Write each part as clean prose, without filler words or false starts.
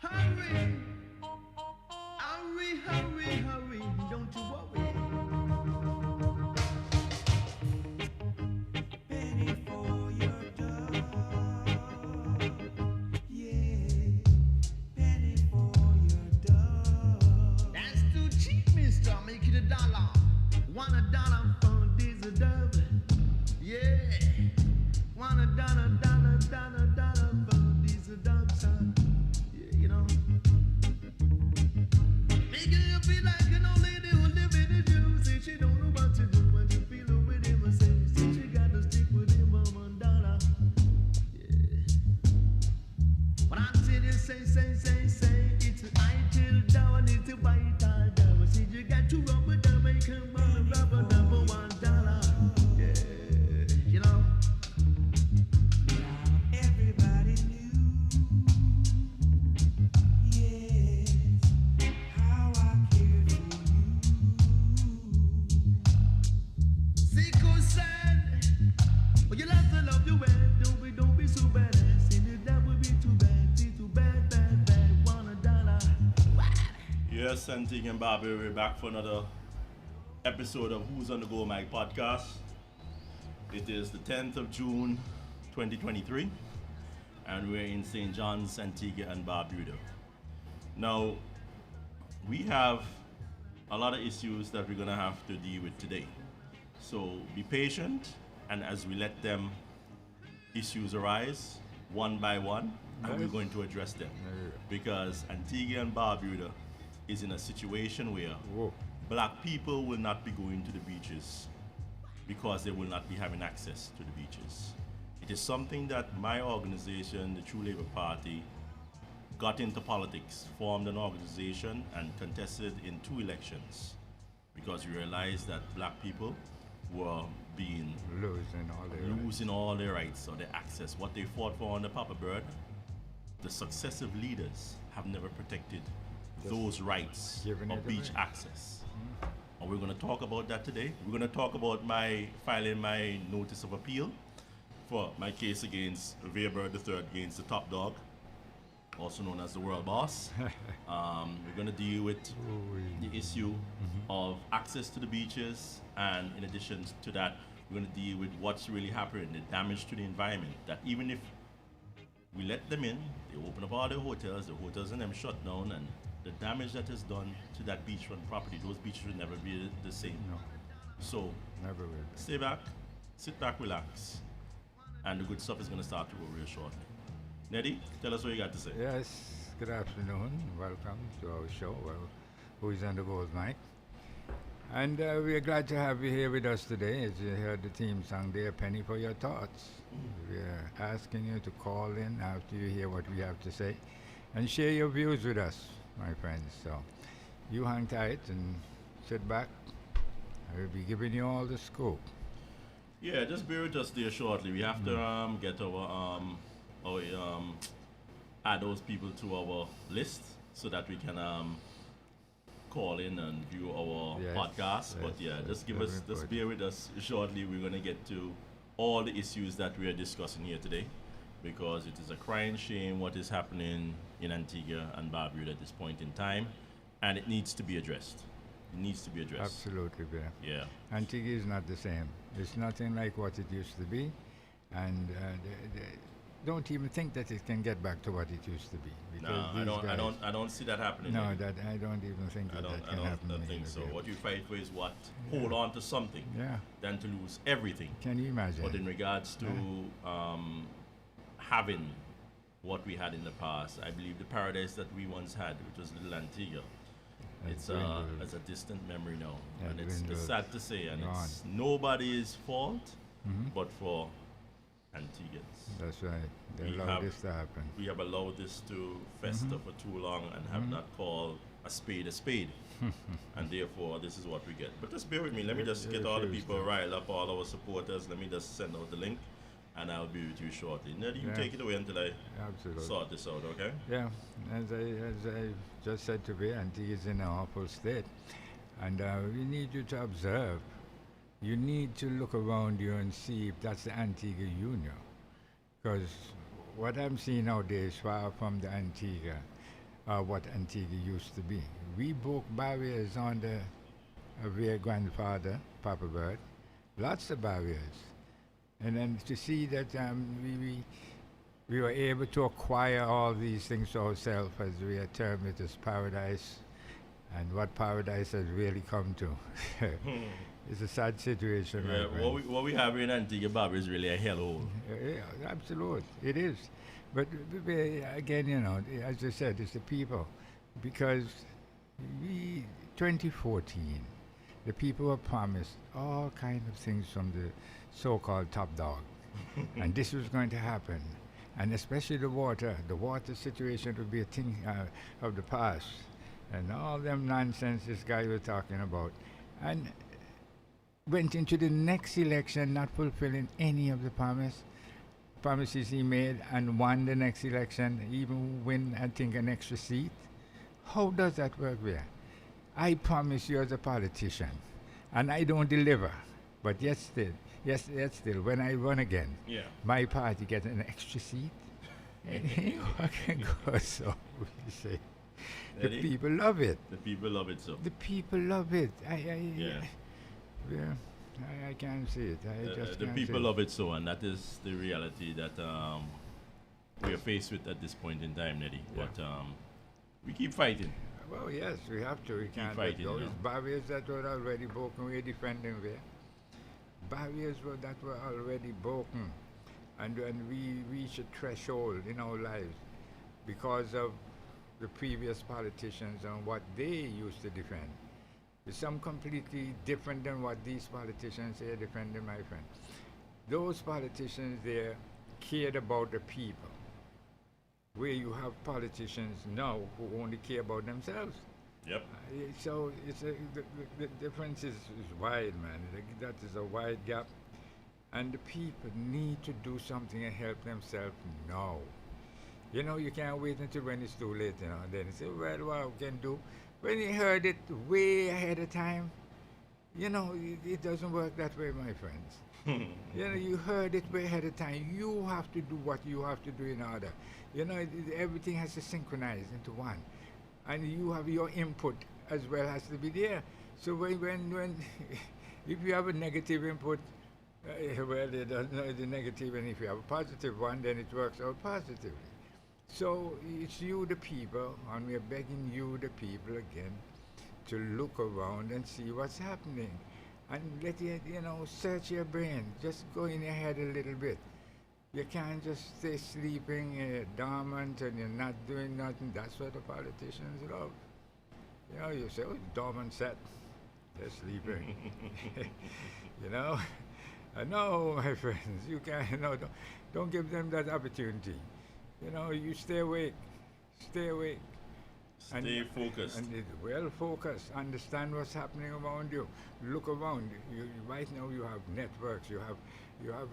Hurry, hurry, hurry, hurry, don't you worry. Penny for your dog, yeah. Penny for your dog. That's too cheap, mister. Make it $1. $1 for this dub. Yeah. $1 for this dub, son. Yeah, you know. Making you feel like an old lady who live in the Jew. Say she don't know what to do when you feel with him. I say she got to stick with him for $1. Yeah. But I say this, say, it's I till down, it's a white all down. See, you got to rub with them, make him rubber for $1. Yeah, you know. Now everybody knew, yes, how I care for you. Seco said, well, you love to love your way, don't be so bad. That would be too bad, bad, $1. Yes, Santig and Bobby, we're back for another episode of Who's on the Go Mike podcast. It is the 10th of June 2023 and we're in St. John's, Antigua and Barbuda. Now, we have a lot of issues that we're going to have to deal with today. So be patient, and as we let them issues arise one by one, and we're going to address them. Because Antigua and Barbuda is in a situation where black people will not be going to the beaches because they will not be having access to the beaches. It is something that my organization, the True Labour Party, got into politics, formed an organization and contested in 2 elections because we realized that black people were being losing all their rights or their access. What they fought for on the Papa Bird, the successive leaders have never protected those rights of beach access. And we're going to talk about that today. We're going to talk about my filing my notice of appeal for my case against Vere III against the top dog, also known as the world boss. We're going to deal with the issue of access to the beaches, and in addition to that, we're going to deal with what's really happening, the damage to the environment, that even if we let them in, they open up all the hotels and them shut down, and the damage that is done to that beachfront property, those beaches will never be the same. No. So, Never will. stay back, sit back, relax, and the good stuff is going to start to go real shortly. Neddy, tell us what you got to say. Yes, good afternoon. Welcome to our show, Who's on the Go Mike. And we are glad to have you here with us today. As you heard the theme song there, Penny for Your Thoughts. We are asking you to call in after you hear what we have to say and share your views with us, my friends. So you hang tight and sit back. I will be giving you all the scoop. Yeah, just bear with us there shortly. We have to get our add those people to our list so that we can call in and view our podcast. But just bear with us shortly. We're going to get to all the issues that we are discussing here today, because it is a crying shame what is happening in Antigua and Barbuda at this point in time, and it needs to be addressed. It needs to be addressed. Absolutely, Vere. Yeah. Antigua is not the same. It's nothing like what it used to be, and don't even think that it can get back to what it used to be. No, I don't see that happening. No, that I don't even think that can happen. I don't think so. What you fight for is what? Hold on to something. Yeah. Than to lose everything. Can you imagine? But in regards to having what we had in the past, I believe the paradise that we once had, which was Little Antigua, it's a distant memory now, and it's sad to say, and it's nobody's fault, but for Antiguans. That's right. They allowed this to happen. We have allowed this to fester for too long and have not called a spade, and therefore this is what we get. But just bear with me. Let me just get all the people riled up, all our supporters. Let me just send out the link, and I'll be with you shortly. Ned, you take it away until I sort this out, okay? Yeah, as I just said to Vere, Antigua is in an awful state, and we need you to observe. You need to look around you and see if that's the Antigua Union, because what I'm seeing out there is far from the Antigua. what Antigua used to be. We broke barriers under a Vere grandfather, Papa Bird, lots of barriers. And then to see that we were able to acquire all these things ourselves, as we had termed it as paradise, and what paradise has really come to. It's a sad situation, Yeah, my friend. what we have in Antigua Barbuda is really a hellhole. Yeah, absolute. It is. But again, you know, as I said, it's the people. Because 2014, the people were promised all kinds of things from the so-called top dog. And this was going to happen. And especially the water. The water situation would be a thing of the past. And all them nonsense this guy was talking about. And went into the next election not fulfilling any of the promises he made, and won the next election, even win, I think, an extra seat. How does that work there? I promise you as a politician, and I don't deliver, but yet still, when I run again, Yeah. my party gets an extra seat. What can go so? We say. The Eddie? people love it. The people love it so. The people love it. Yeah. Yeah, I can't see it. I just The can't people see love it so, and that is the reality that we are faced with at this point in time, Neddy. Yeah. But we keep fighting. it. Well, yes, we have to. We can't let fighting, go. you know. It's barriers that were already broken. We're defending there. Barriers that were already broken. And when we reach a threshold in our lives because of the previous politicians and what they used to defend, is some completely different than what these politicians are defending, my friend. Those politicians there cared about the people, where you have politicians now who only care about themselves. Yep. So the difference is wide, man. That is a wide gap. And the people need to do something and help themselves now. You know, you can't wait until when it's too late, you know, and then you say, well, what we can do? When you heard it way ahead of time, you know, it doesn't work that way, my friends. You know, you heard it way ahead of time. You have to do what you have to do in order. You know, everything has to synchronize into one. And you have your input as well has to be there. So when if you have a negative input, well, it doesn't know the negative, and if you have a positive one, then it works out positively. So it's you, the people, and we're begging you, the people, again, to look around and see what's happening. And let you know, search your brain. Just go in your head a little bit. You can't just stay sleeping dormant and you're not doing nothing. That's what the politicians love. You know, you say, oh, dormant set. They're sleeping. You know? No, my friends, you can't, no, don't give them that opportunity. You know, you stay awake. Stay awake. Stay focused. And well focused. Understand what's happening around you. Look around. Right now you have networks. You have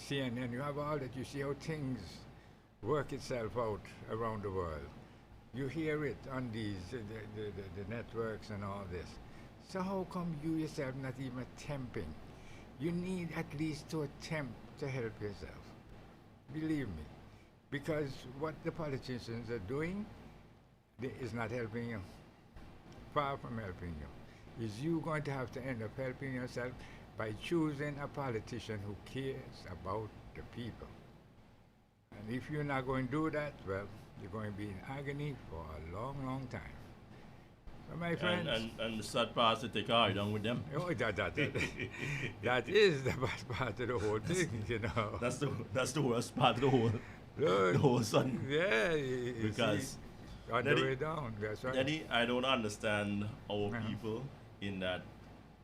CNN. You have all that. You see how things work itself out around the world. You hear it on these the networks and all this. So how come you yourself not even attempting? You need at least to attempt to help yourself. Believe me. Because what the politicians are doing is not helping you. Far from helping you. Is you going to have to end up helping yourself by choosing a politician who cares about the people. And if you're not going to do that, well, you're going to be in agony for a long, long time. So my friends... And the sad part is to take all down with them. Oh, that is the best part of the whole thing, you know. That's the worst part of the whole Look, the whole sun. yeah, you Because see, on the Daddy- way down, that's right. Daddy, I don't understand our Uh-huh. people in that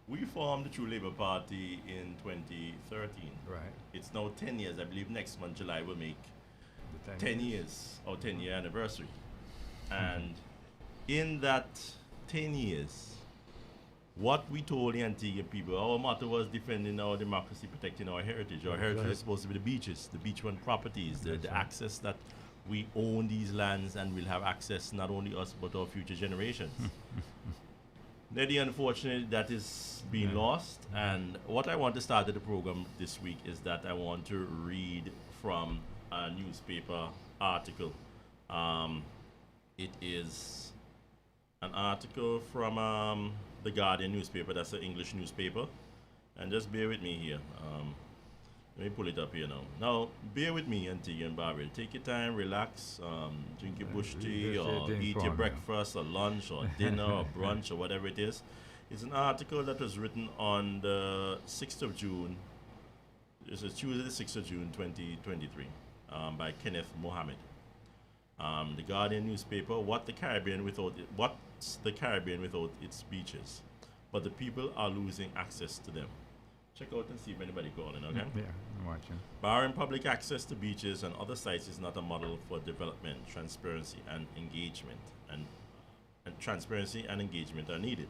we formed the True Labour Party in 2013. Right. It's now 10 years. I believe next month, July, will make The 10 years, our 10-year anniversary. And in that 10 years, what we told the Antigua people, our motto was defending our democracy, protecting our heritage. Our That's heritage right. is supposed to be the beaches, the beachfront properties, the That's right. access that we own these lands and we'll have access, not only us, but our future generations. Neddy, unfortunately, that is being Yeah. lost. And what I want to start at the program this week is that I want to read from a newspaper article It is an article from the Guardian newspaper. That's an English newspaper. And just bear with me here. Let me pull it up here now. Now, bear with me, Antigua and Barbara. Take your time, relax, drink your bush tea, or eat your breakfast, or lunch, or dinner, or brunch, or whatever it is. It's an article that was written on the 6th of June. It's Tuesday, the 6th of June, 2023, by Kenneth Mohammed. The Guardian newspaper. What's the Caribbean without its beaches? But the people are losing access to them. Check out and see if anybody calling, okay? Yeah, I'm watching. Barring public access to beaches and other sites is not a model for development, transparency and engagement. And transparency and engagement are needed.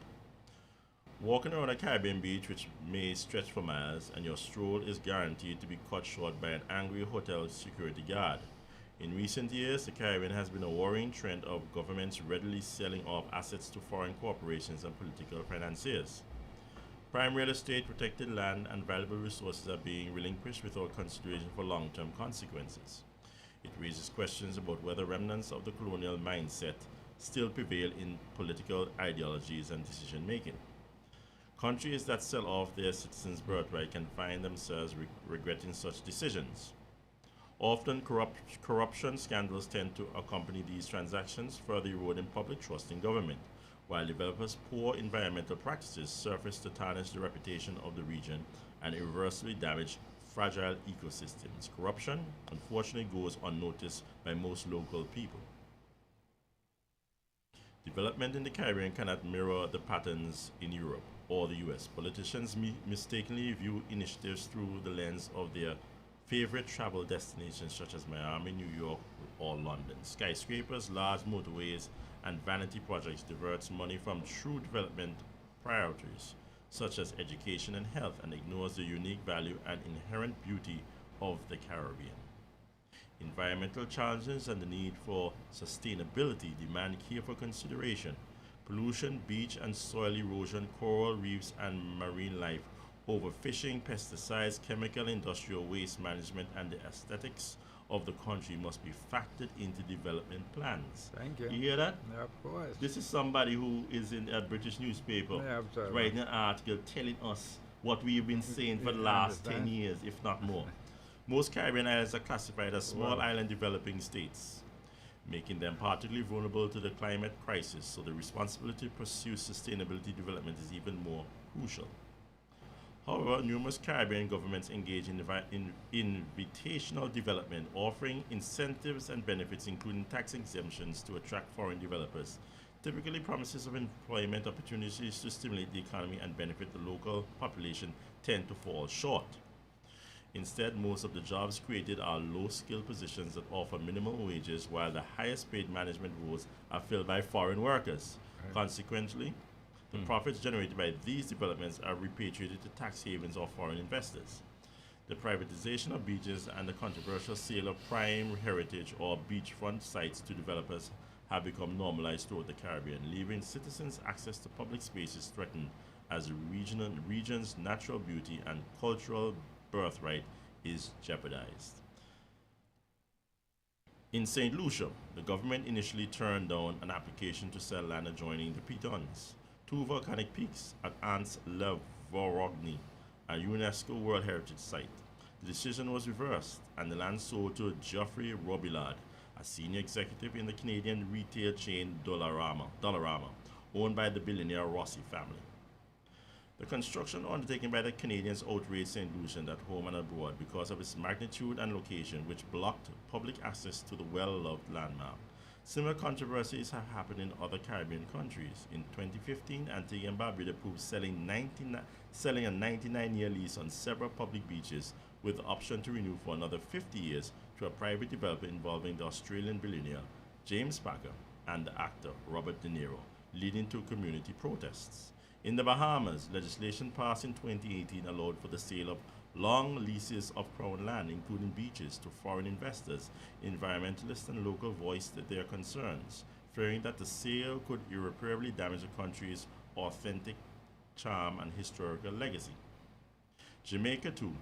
Walking around a Caribbean beach, which may stretch for miles, and your stroll is guaranteed to be cut short by an angry hotel security guard. In recent years, the Caribbean has been a worrying trend of governments readily selling off assets to foreign corporations and political financiers. Prime real estate, protected land, and valuable resources are being relinquished without consideration for long-term consequences. It raises questions about whether remnants of the colonial mindset still prevail in political ideologies and decision-making. Countries that sell off their citizens' birthright can find themselves regretting such decisions. Often, corruption scandals tend to accompany these transactions, further eroding public trust in government, while developers' poor environmental practices surface to tarnish the reputation of the region and irreversibly damage fragile ecosystems. Corruption, unfortunately, goes unnoticed by most local people. Development in the Caribbean cannot mirror the patterns in Europe or the US. Politicians mistakenly view initiatives through the lens of their favorite travel destinations such as Miami, New York, or London. Skyscrapers, large motorways, and vanity projects diverts money from true development priorities such as education and health and ignores the unique value and inherent beauty of the Caribbean. Environmental challenges and the need for sustainability demand careful consideration. Pollution, beach and soil erosion, coral reefs, and marine life, overfishing, pesticides, chemical industrial waste management, and the aesthetics of the country must be factored into development plans. Thank you. You hear that? Yeah, of course. This is somebody who is in a British newspaper Yeah, absolutely. writing an article telling us what we've been saying for the You last 10 understand? years, if not more. Most Caribbean islands are classified as small Wow. island developing states, making them particularly vulnerable to the climate crisis, so the responsibility to pursue sustainability development is even more crucial. However, numerous Caribbean governments engage in invitational development, offering incentives and benefits, including tax exemptions, to attract foreign developers. Typically, promises of employment opportunities to stimulate the economy and benefit the local population tend to fall short. Instead, most of the jobs created are low-skilled positions that offer minimum wages, while the highest-paid management roles are filled by foreign workers. Right. Consequently, the profits generated by these developments are repatriated to tax havens or foreign investors. The privatization of beaches and the controversial sale of prime heritage or beachfront sites to developers have become normalized throughout the Caribbean, leaving citizens access to public spaces threatened as the region's natural beauty and cultural birthright is jeopardized. In St. Lucia, the government initially turned down an application to sell land adjoining the Pitons, two volcanic peaks at Anse Le Vorogny, a UNESCO World Heritage Site. The decision was reversed, and the land sold to Geoffrey Robillard, a senior executive in the Canadian retail chain Dollarama, owned by the billionaire Rossi family. The construction undertaken by the Canadians outraged St. Lucian at home and abroad because of its magnitude and location, which blocked public access to the well-loved landmark. Similar controversies have happened in other Caribbean countries. In 2015, Antigua and Barbuda approved selling a 99-year lease on several public beaches with the option to renew for another 50 years to a private developer involving the Australian billionaire James Packer and the actor Robert De Niro, leading to community protests. In the Bahamas, legislation passed in 2018 allowed for the sale of long leases of crown land, including beaches, to foreign investors. Environmentalists and local voiced their concerns, fearing that the sale could irreparably damage the country's authentic charm and historical legacy. Jamaica, too,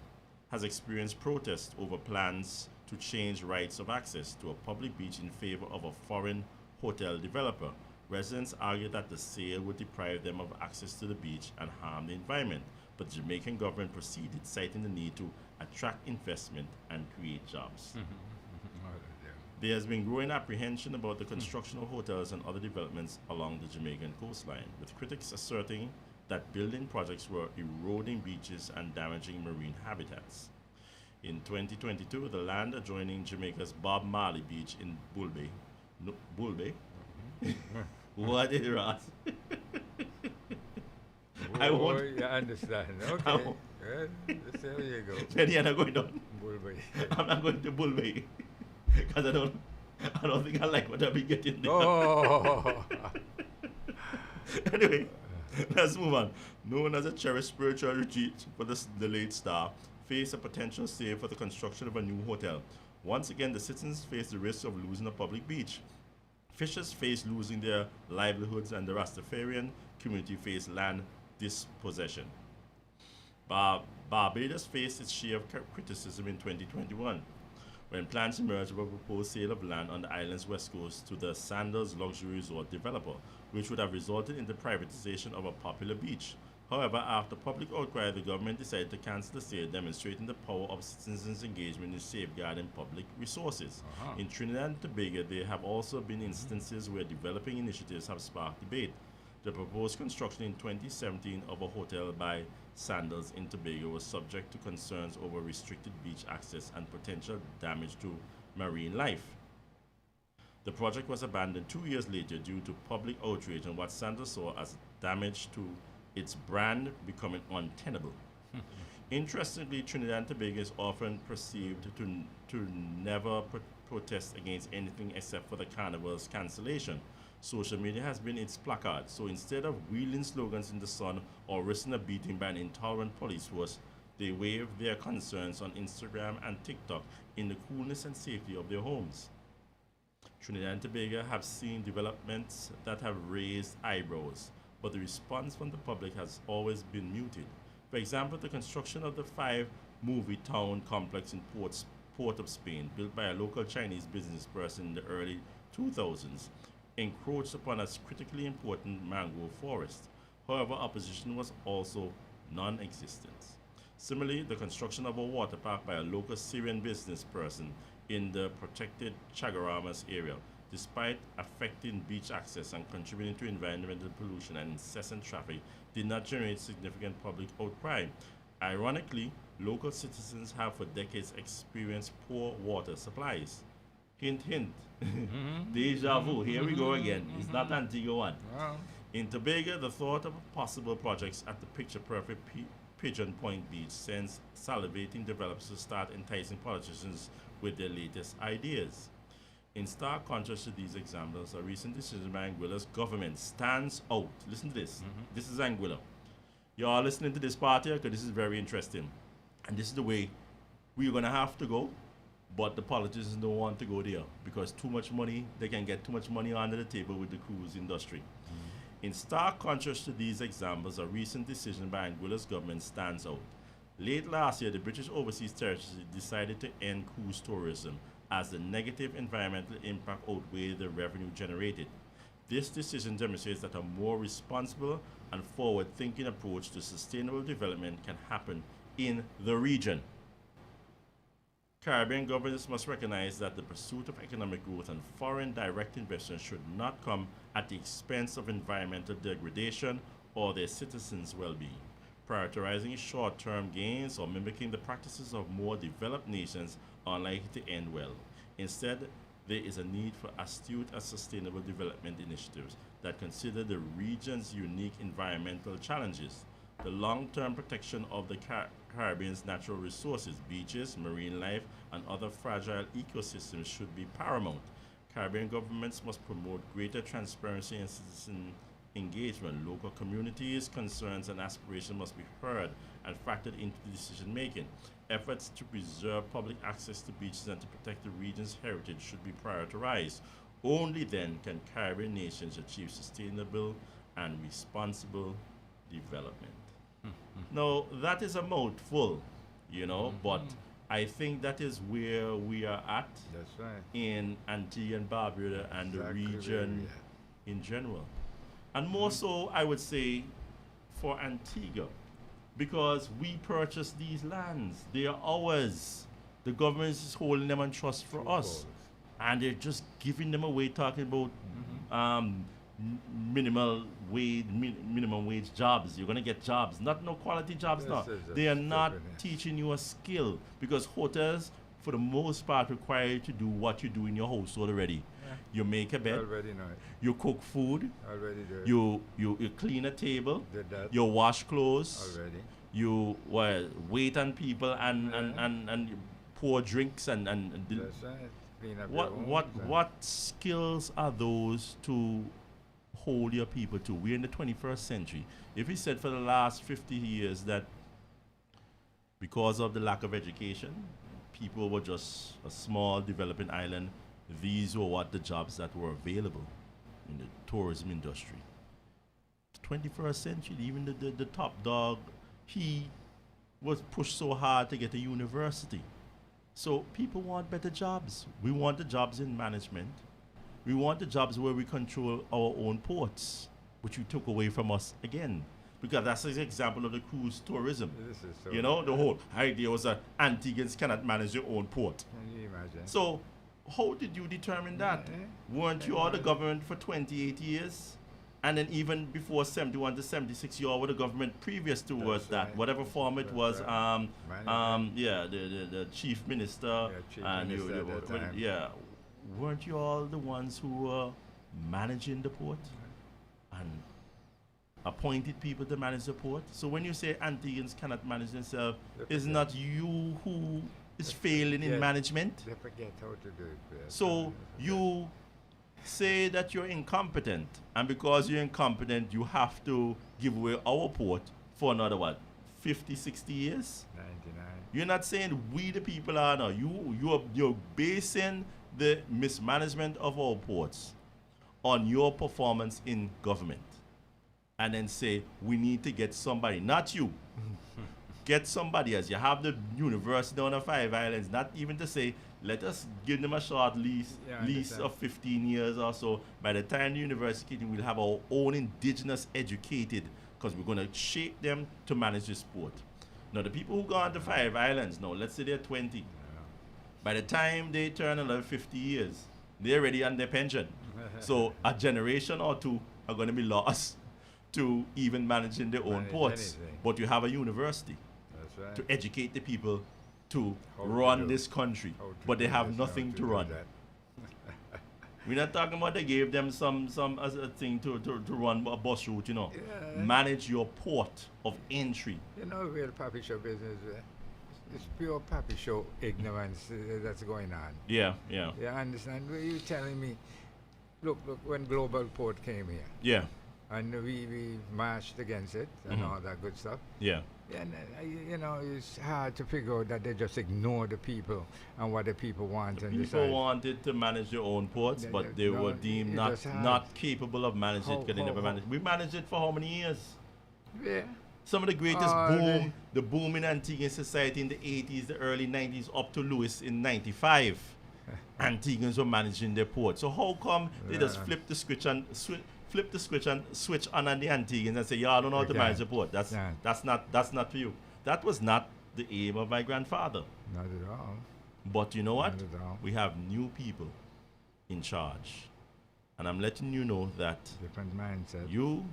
has experienced protests over plans to change rights of access to a public beach in favor of a foreign hotel developer. Residents argue that the sale would deprive them of access to the beach and harm the environment, but the Jamaican government proceeded, citing the need to attract investment and create jobs. There has been growing apprehension about the construction of hotels and other developments along the Jamaican coastline, with critics asserting that building projects were eroding beaches and damaging marine habitats. In 2022, the land adjoining Jamaica's Bob Marley Beach in Bull Bay, no, Bull Bay? What is Ross? I Oh, won't. you understand. I Okay. won't. There you go. Then you're not going down. Bulbay. I'm not going to Bull Bay because I don't think I like what I've been getting there. Oh. Anyway, let's move on. Known as a cherished spiritual retreat for the late star, face a potential sale for the construction of a new hotel. Once again, the citizens face the risk of losing a public beach. Fishers face losing their livelihoods, and the Rastafarian community face land dispossession. Barbados faced its share of criticism in 2021 when plans emerged of a proposed sale of land on the island's west coast to the Sandals luxury resort developer, which would have resulted in the privatization of a popular beach. However, after public outcry, the government decided to cancel the sale, demonstrating the power of citizens' engagement in safeguarding public resources. Uh-huh. In Trinidad and Tobago, there have also been instances where developing initiatives have sparked debate. The proposed construction in 2017 of a hotel by Sandals in Tobago was subject to concerns over restricted beach access and potential damage to marine life. The project was abandoned 2 years later due to public outrage and what Sandals saw as damage to its brand becoming untenable. Interestingly, Trinidad and Tobago is often perceived to never protest against anything except for the carnival's cancellation. Social media has been its placard, so instead of wheeling slogans in the sun or risking a beating by an intolerant police force, they wave their concerns on Instagram and TikTok in the coolness and safety of their homes. Trinidad and Tobago have seen developments that have raised eyebrows, but the response from the public has always been muted. For example, the construction of the 5-movie town complex in Port of Spain, built by a local Chinese business person in the early 2000s, encroached upon a critically important mangrove forest. However, opposition was also non-existent. Similarly, the construction of a water park by a local Syrian business person in the protected Chagaramas area, despite affecting beach access and contributing to environmental pollution and incessant traffic, did not generate significant public outcry. Ironically, local citizens have for decades experienced poor water supplies. Hint, hint. Deja vu. Here we go again. It's not Antigua one. Well, In Tobago, the thought of possible projects at the picture-perfect Pigeon Point Beach sends salivating developers to start enticing politicians with their latest ideas. In stark contrast to these examples, a recent decision by Anguilla's government stands out. Listen to this. This is Anguilla. You are listening to this part here because this is very interesting. And this is the way we're going to have to go. But the politicians don't want to go there because too much money, they can get too much money under the table with the cruise industry. In stark contrast to these examples, a recent decision by Anguilla's government stands out. Late last year, the British Overseas Territory decided to end cruise tourism as the negative environmental impact outweighed the revenue generated. This decision demonstrates that a more responsible and forward-thinking approach to sustainable development can happen in the region. Caribbean governments must recognize that the pursuit of economic growth and foreign direct investment should not come at the expense of environmental degradation or their citizens' well-being. Prioritizing short-term gains or mimicking the practices of more developed nations are unlikely to end well. Instead, there is a need for astute and sustainable development initiatives that consider the region's unique environmental challenges. The long-term protection of the Caribbean's natural resources, beaches, marine life, and other fragile ecosystems should be paramount. Caribbean governments must promote greater transparency and citizen engagement. Local communities' concerns and aspirations must be heard and factored into decision making. Efforts to preserve public access to beaches and to protect the region's heritage should be prioritized. Only then can Caribbean nations achieve sustainable and responsible development. Now, that is a mouthful, but I think that is where we are at That's right. in Antigua and Barbuda and the Exactly where region we in general. And more so, I would say, for Antigua, because we purchased these lands. They are ours. The government is holding them on trust for us. And they're just giving them away, talking about minimum wage jobs. You're gonna get jobs, not no quality jobs. This No, is a they are not stupidness. teaching you a skill because hotels, for the most part, require you to do what you do in your household already. Yeah. You make a You bed, already know it. you cook food, Already do it. you clean a table, Did that you wash clothes, already. you wait on people and you pour drinks and That's right. Clean up what your what homes and- what skills are those to hold your people to? We're in the 21st century. If we said for the last 50 years that because of the lack of education, people were just a small developing island, these were what the jobs that were available in the tourism industry. 21st century, even the top dog, he was pushed so hard to get a university. So people want better jobs. We want the jobs in management. We want the jobs where we control our own ports, which you took away from us again. Because that's an example of the cruise tourism. This is so. You know, the whole idea was that Antiguans cannot manage their own port. Can you imagine? So how did you determine that? Weren't you all the government for 28 years? And then even before 71 to 76, you all were the government previous towards That's that. right. Whatever form it That's was, right. the chief minister. Chief and minister at that time. yeah, weren't you all the ones who were managing the port? And appointed people to manage the port? So when you say Antiguans cannot manage themselves, it's not you who is failing in Yeah. management? They forget how to do it. Yes. So you say that you're incompetent, and because you're incompetent, you have to give away our port for another what, 50, 60 years? 99. You're not saying we the people are now. You're basing the mismanagement of our ports on your performance in government, and then say we need to get somebody, not you. Get somebody else. You have the university on the Five Islands, not even to say, let us give them a short lease, Yeah, I lease understand. of 15 years or so. By the time the university, we'll have our own indigenous educated, because we're going to shape them to manage the sport. Now, the people who go on the Five Islands, now, let's say they're 20. By the time they turn another 50 years, they're already on their pension. So a generation or two are going to be lost to even managing their own Manage ports. anything. But you have a university That's right. to educate the people to How to run do- this country, how to but they do have this, how nothing to do run. that. We're not talking about they gave them some as a thing to run a bus route, you know. Yeah. Manage your port of entry. You know, real puppy show business. It's pure puppy show ignorance that's going on. Yeah, yeah, You understand? Were you telling me? Look, when Global Port came here, yeah, and we marched against it and Mhm. all that good stuff. yeah. And you know, it's hard to figure out that they just ignore the people and what the people want and People decide. wanted to manage their own ports, Yeah, but yeah, they no, were deemed it not just hard. not capable of managing it How- because they how- never how- managed. We managed it for how many years? Yeah. Some of the greatest Oh, boom, the boom in Antiguan society in the 80s, the early 90s, up to Lewis in 95. Antiguans were managing their port. So how come they just Yeah. flip the switch and switch on the Antiguans and say, y'all don't know how to They manage can't. the port? Can't. That's not for you. That was not the aim of my grandfather. Not at all. But you know what? Not at all. We have new people in charge. And I'm letting you know that Different mindset. you,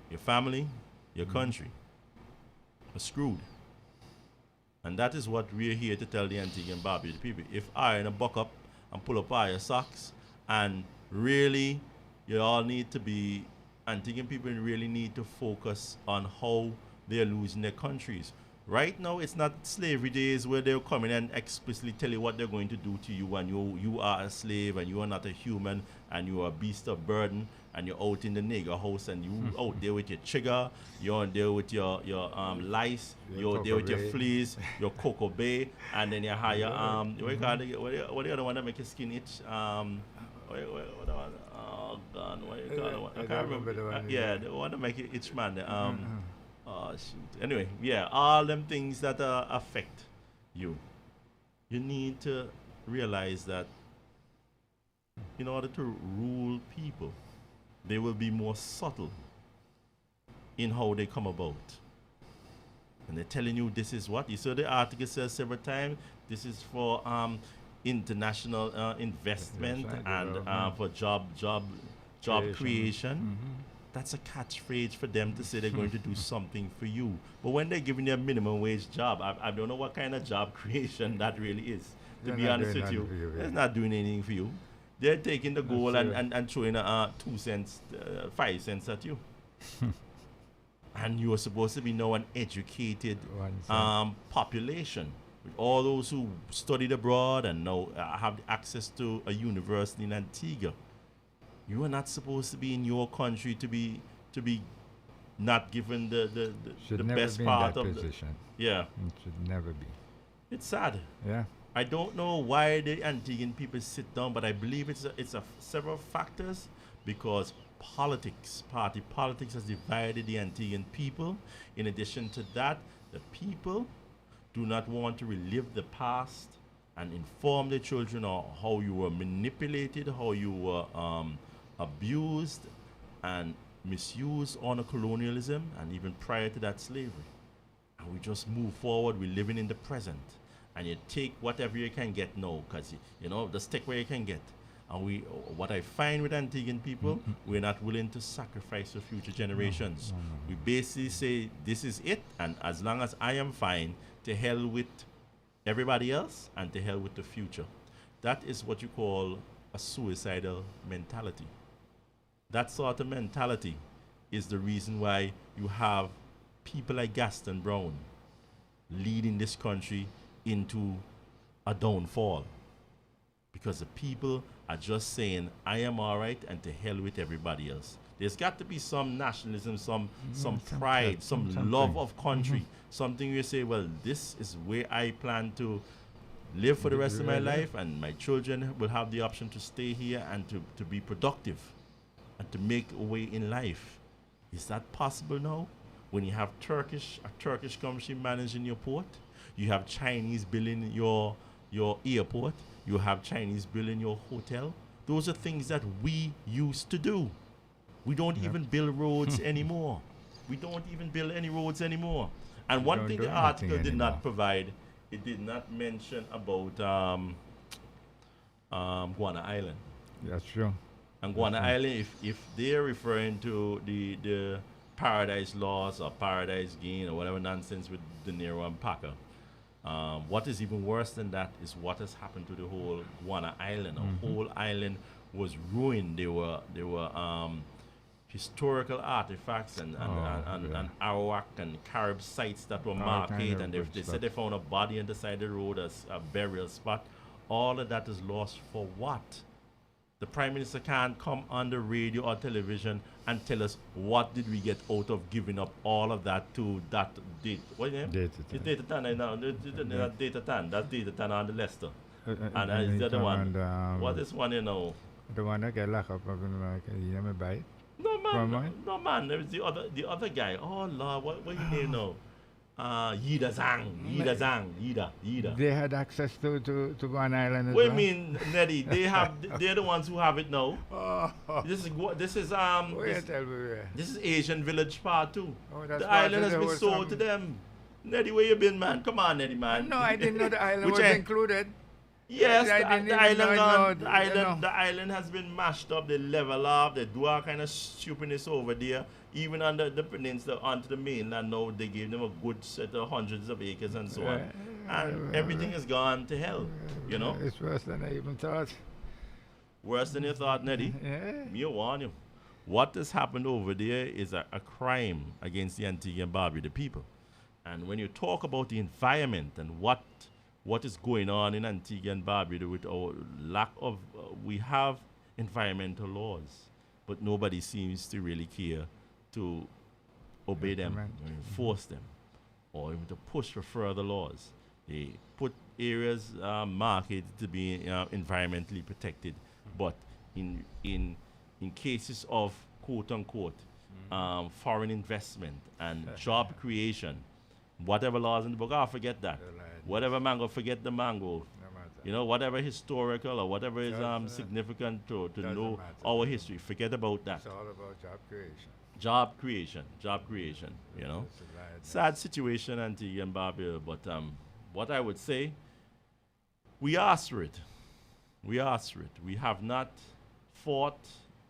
your family, your country are screwed. And that is what we're here to tell the Antigua and Barbuda people. If I in a buck up and pull up all your socks, and really you all need to be, Antiguan people really need to focus on how they're losing their countries. Right now, it's not slavery days where they'll come in and explicitly tell you what they're going to do to you, and you are a slave, and you are not a human, and you are a beast of burden, and you're out in the nigger house, and you out there with your chigger, you're out there with your lice, Your you're there with your cocoa bay. fleas, your cocoa bay, and then you hire what you call it, what the other one that make your skin itch? What the one? Oh God, what you call it? I I can't don't remember. remember the one, Yeah, yeah. the one that make it itch, man. Oh shoot. Anyway, yeah, all them things that affect you. you need to realize that in order to rule people, they will be more subtle in how they come about. And they're telling you this is what. You saw the article says several times this is for international investment and for job creation. That's a catchphrase for them to say they're going to do something for you. But when they're giving you a minimum wage job, I don't know what kind of job creation that really is. To be honest with you, it's not doing anything for you. They're taking the goal and throwing 2 cents, 5 cents at you. And you are supposed to be now an educated population. With all those who studied abroad and now have access to a university in Antigua. You are not supposed to be in your country to be not given the best part of position. It should never be. It's sad. Yeah. I don't know why the Antiguan people sit down, but I believe it's a several factors, because party politics has divided the Antiguan people. In addition to that, the people do not want to relive the past and inform their children on how you were manipulated, how you were abused and misused under colonialism, and even prior to that, slavery. And we just move forward. We're living in the present. And you take whatever you can get now, because just take where you can get. And what I find with Antiguan people, we're not willing to sacrifice for future generations. No. We basically say this is it, and as long as I am fine, to hell with everybody else and to hell with the future. That is what you call a suicidal mentality. That sort of mentality is the reason why you have people like Gaston Brown leading this country into a downfall, because the people are just saying I am all right and to hell with everybody else. There's got to be some nationalism, some pride, some love of country, something you say, well, this is where I plan to live for the rest of my life, and my children will have the option to stay here and to be productive and to make a way in life. Is that possible now? When you have a Turkish company managing your port, you have Chinese building your airport, you have Chinese building your hotel. Those are things that we used to do. We don't even build roads anymore. We don't even build any roads anymore. And one thing the article did not provide, it did not mention about Guana Island. That's true. And Guana Island, if they're referring to the Paradise Lost or Paradise Gain or whatever nonsense with De Niro and Packer, what is even worse than that is what has happened to the whole Guana Island. The whole island was ruined. There were historical artifacts and Arawak and Carib sites that were marked, and they said they found a body on the side of the road as a burial spot. All of that is lost for what? The Prime Minister can't come on the radio or television and tell us what did we get out of giving up all of that to that date. What is it? It's Data Tan now. Data Tan. That's Data Tan on the Leicester. And the other one. What is one, The one that get locked up, you never buy it? No man. There was the other guy. Oh Lord, what you name now? Yida Zhang. They had access to Guan Island as What well. do you mean, Neddy? They're the ones who have it now. This is Asian Village Part 2. The island has been sold to them. Neddy, where you been, man? Come on, Neddy, man. No, I didn't know the island was included. Yes, the island has been mashed up. They level up. They do all kind of stupidness over there. Even on the peninsula, onto the mainland now, they gave them a good set of hundreds of acres and so on. And everything has gone to hell, It's worse than I even thought. Worse than you thought, Neddy? Yeah. Me warn you. What has happened over there is a crime against the Antigua and Barbuda people. And when you talk about the environment and what is going on in Antigua and Barbuda with our lack of, we have environmental laws, but nobody seems to really care to obey them, or enforce them, or even to push for further laws. They put areas marked to be environmentally protected, but in cases of quote unquote foreign investment and job creation, whatever laws in the book, forget that. Whatever mango, forget the mango. whatever historical or whatever is Doesn't- significant to doesn't know matter. our history. Forget about that. It's all about job creation. Job creation. That's a lie. Sad situation, Antigua and Barbuda, but what I would say, we asked for it. We asked for it. We have not fought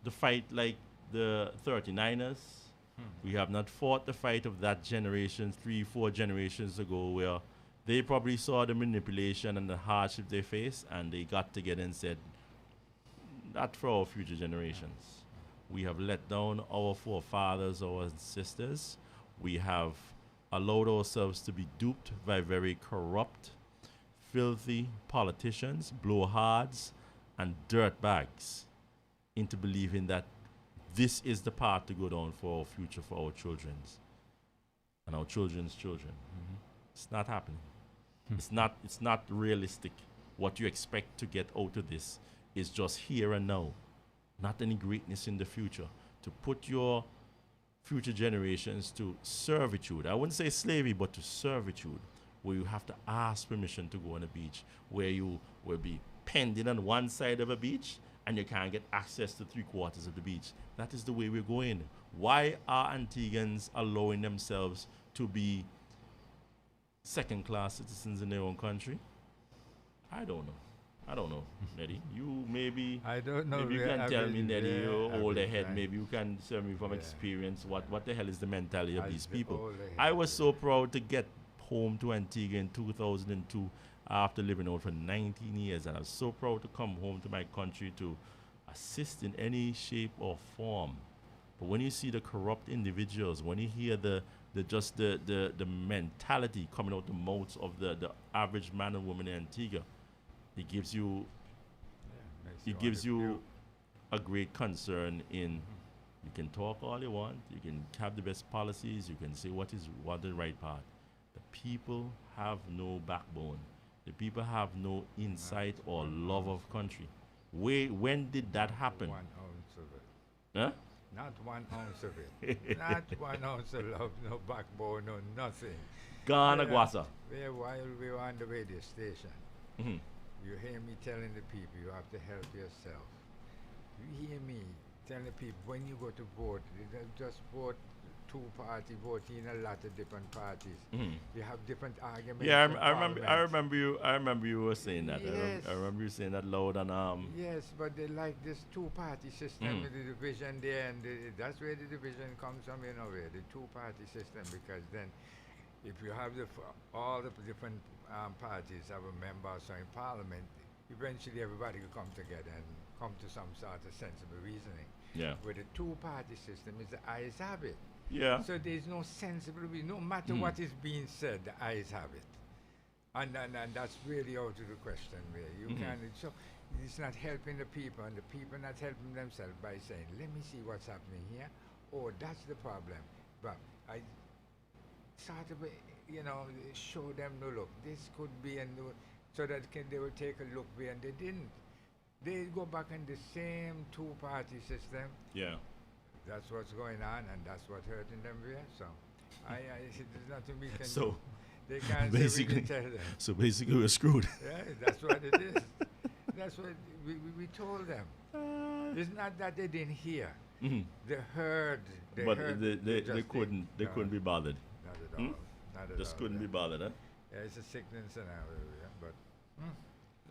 the fight like the 39ers. We have not fought the fight of that generation, 3, 4 generations ago, where they probably saw the manipulation and the hardship they faced, and they got together and said, not for our future generations. We have let down our forefathers, our ancestors. We have allowed ourselves to be duped by very corrupt, filthy politicians, blowhards, and dirtbags into believing that this is the path to go down for our future, for our children's and our children's children. It's not happening. It's not realistic. What you expect to get out of this is just here and now, not any greatness in the future. To put your future generations to servitude. I wouldn't say slavery, but to servitude, where you have to ask permission to go on a beach, where you will be penned in on one side of a beach and you can't get access to 3/4 of the beach. That is the way we're going. Why are Antiguans allowing themselves to be second-class citizens in their own country? I don't know, Neddy. You maybe I don't know. maybe you where can I've tell me, been Neddy, there, you're I've older been head. trying- Maybe you can tell me from Yeah. experience what the hell is the mentality of As these the people. older I head, was so proud to get home to Antigua in 2002 after living out for 19 years, and I was so proud to come home to my country to assist in any shape or form. But when you see the corrupt individuals, when you hear the mentality coming out the mouths of the average man and woman in Antigua, it gives you makes it wanna gives you puke. a great concern in you can talk all you want, you can have the best policies, you can say what the right path. The people have no backbone. The people have no insight or love of country. When did that happen? 1 ounce of it. Huh? Not 1 ounce of it. Not 1 ounce of love, no backbone, no nothing. Ghana Yeah. Guasa. Where while we were on the radio station, Mhm. you hear me telling the people you have to help yourself. You hear me telling the people when you go to vote, you don't just vote two-party voting in a lot of different parties. Mhm. You have different arguments. Yeah, in I remember. I parliament. remember you. I remember you were saying that. Yes. I remember you saying that loud and Yes, but they like this two-party system Mm. with the division there, and that's where the division comes from, where the two-party system. Because then, if you have all the different parties have a member or so in parliament, eventually everybody will come together and come to some sort of sensible reasoning. Yeah. With the two-party system, is the ayes have it. Yeah. So there's no sensible reason. No matter Mm. what is being said, the ayes have it. And that's really out of the question, where you Mhm. can't. So it's not helping the people, and the people not helping themselves by saying, "Let me see what's happening here." Oh, that's the problem. But I sort of, show them, no, look, this could be a new, so that they will take a look there, and they didn't. They go back in the same two-party system. Yeah. That's what's going on, and that's what's hurting them there. So, there's nothing we can So, do. They can't say we basically- can tell them. So basically, we're screwed. Yeah, that's what it is. That's what we told them. It's not that they didn't hear. Mhm. They heard. But heard, they just couldn't. They no, couldn't be bothered. Not at Hmm? all. Not at Just all. couldn't be bothered. Huh? Yeah, it's a sickening scenario, yeah, but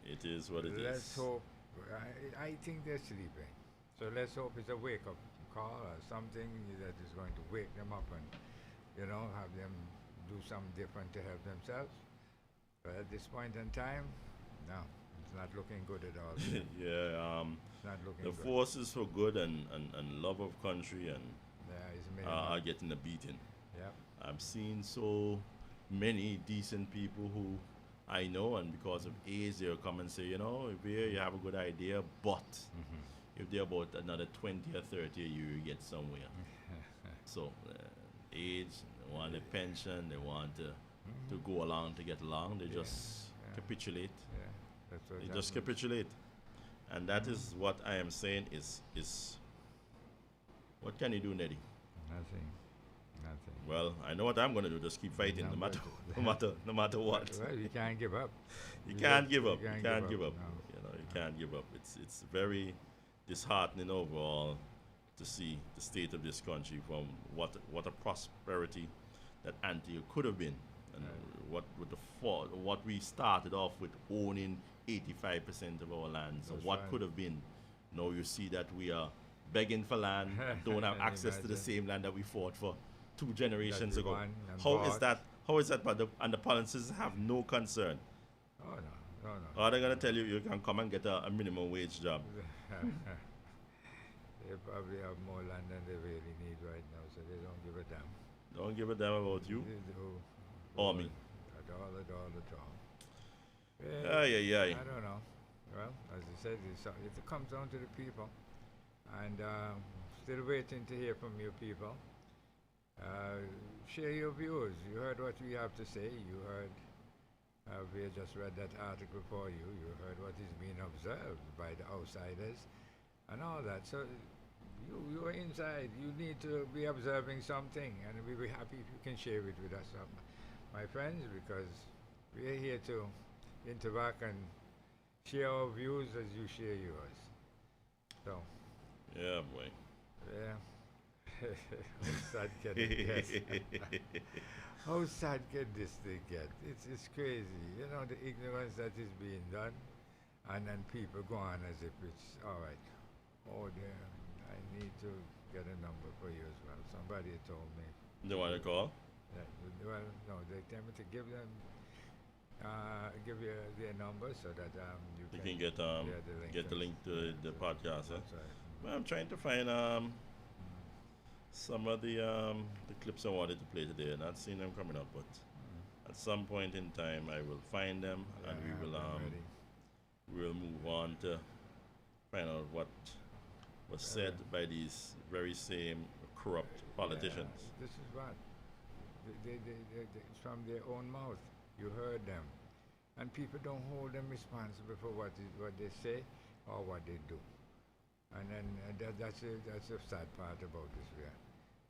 It is what it is. let's hope. I think they're sleeping. So let's hope it's a wake-up call or something that is going to wake them up and, have them do something different to help themselves. But at this point in time, no, it's not looking good at all. Yeah. It's not looking The good. forces for good and love of country and Yeah, it's are minimal. getting a beating. Yep. I've seen so many decent people who I know, and because of age, they'll come and say, Vere, you have a good idea, but if they're about another 20 or 30 a year, you get somewhere. So, age, they want a pension, they want to go along to get along, they just Yeah. capitulate. Yeah, that's what They just happens. capitulate. And that is what I am saying is what can you do, Neddy? Nothing. Nothing. Well, I know what I'm going to do. Just keep fighting, no matter, no matter what. Well, you can't give up. You can't give up. You You can't give up. No. You know, you can't give up. It's very disheartening overall to see the state of this country from what a prosperity that Antigua could have been, and what we started off with owning 85% of our lands, and That's what right. could have been. Now you see that we are begging for land, don't have access to the Imagine. same land that we fought for 2 generations That we ago. won and How is bought. that? How is that? But the policies have no concern. Oh no. Or they're gonna tell you you can come and get a minimum wage job. They probably have more land than they really need right now, so they don't give a damn. Don't give a damn about you They do. or me. At all. Aye. I don't know. Well, as I said, it comes down to the people. And still waiting to hear from you people. Share your views. You heard what we have to say. You heard, we just read that article for you. You heard what is being observed by the outsiders and all that. So you are inside. You need to be observing something, and we'll be happy if you can share it with us, my friends, because we are here to interact and share our views as you share yours. So, Yeah, boy. yeah. How sad can it get? How sad can this thing get? It's crazy. You know, the ignorance that is being done, and then people go on as if it's all right. Oh, dear, I need to get a number for you as well. Somebody told me. You want to call? That, well, no, they tell me to give them, give you their number so that You you can get the link to the podcast. That's right. Well, I'm trying to find some of the clips I wanted to play today. Not seeing them coming up, but at some point in time I will find them, and Yeah, we will I'm ready. we'll move on to find out what was said by these very same corrupt politicians. Yeah, this is what it's from their own mouth. You heard them, and people don't hold them responsible for what they say or what they do. And then that's the sad part about this.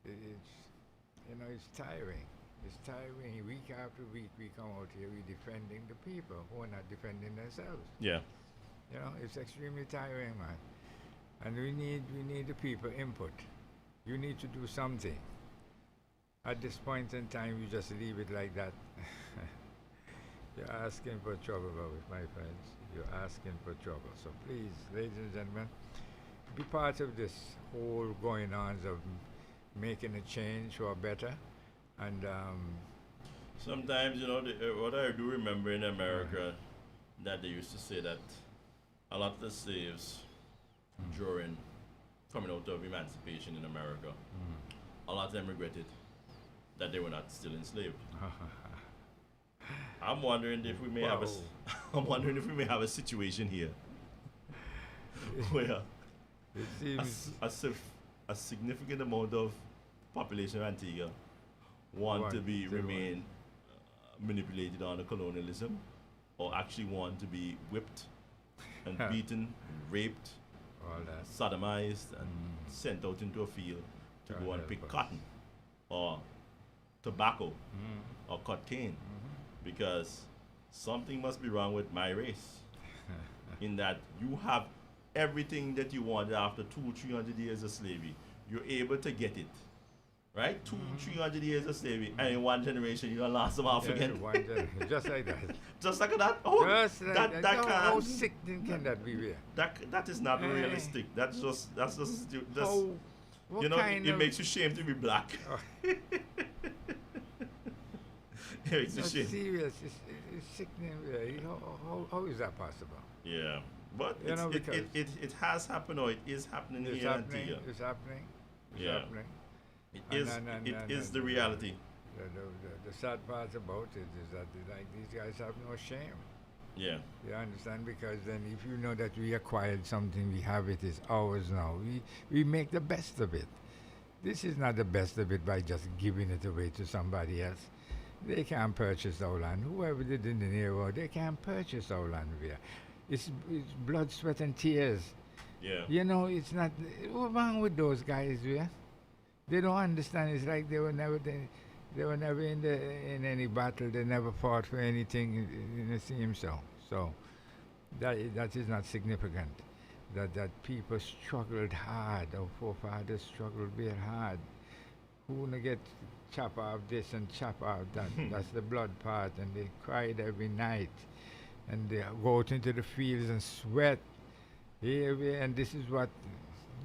It's tiring. It's tiring. Week after week, we come out here, we defending the people who are not defending themselves. Yeah. You know, it's extremely tiring, man. And we need the people input. You need to do something. At this point in time, you just leave it like that. You're asking for trouble, my friends. You're asking for trouble. So please, ladies and gentlemen, be part of this whole going on of making a change for better. And Sometimes, what I do remember in America, that they used to say that a lot of the slaves during coming out of emancipation in America, a lot of them regretted that they were not still enslaved. I'm wondering if we may have I'm wondering if we may have a situation here where it seems a significant amount of population of Antigua want to remain manipulated under colonialism, or actually want to be whipped and beaten, raped, all that. sodomized, and sent out into a field to God go and help pick us. cotton or tobacco or cut cane, because something must be wrong with my race in that you have everything that you wanted after 200-300 years of slavery. You're able to get it, right? 200-300 years of slavery, and in one generation you don't last them off Yeah, again. one generation, just like that. Just like that. Oh, Just like that that. How can't. sickening can that be? There? That is not Eh. realistic. That's just What you know, kind it of makes you shame to be black. Oh. It makes you no, shame. serious? It's sickening. Really. How is that possible? Yeah, but You know, because it has happened, or it is happening It's here in happening. Antigua. It's happening. It's Yeah. happening. It is the reality. The sad part about it is that these guys have no shame. Yeah, You understand? Because then if you know that we acquired something, we have it, it's ours now. We make the best of it. This is not the best of it by just giving it away to somebody else. They can't purchase our land. Whoever did in the Nero, they can't purchase our land here. It's blood, sweat, and tears. yeah. You know, it's not. What's wrong with those guys here? They don't understand. It's like they were never in any battle. They never fought for anything. It seems so. So that is not significant. That people struggled hard. Our forefathers struggled very hard. Who wanna get chop off this and chop off that? That's the blood part, and they cried every night, and they go out into the fields and sweat. And this is what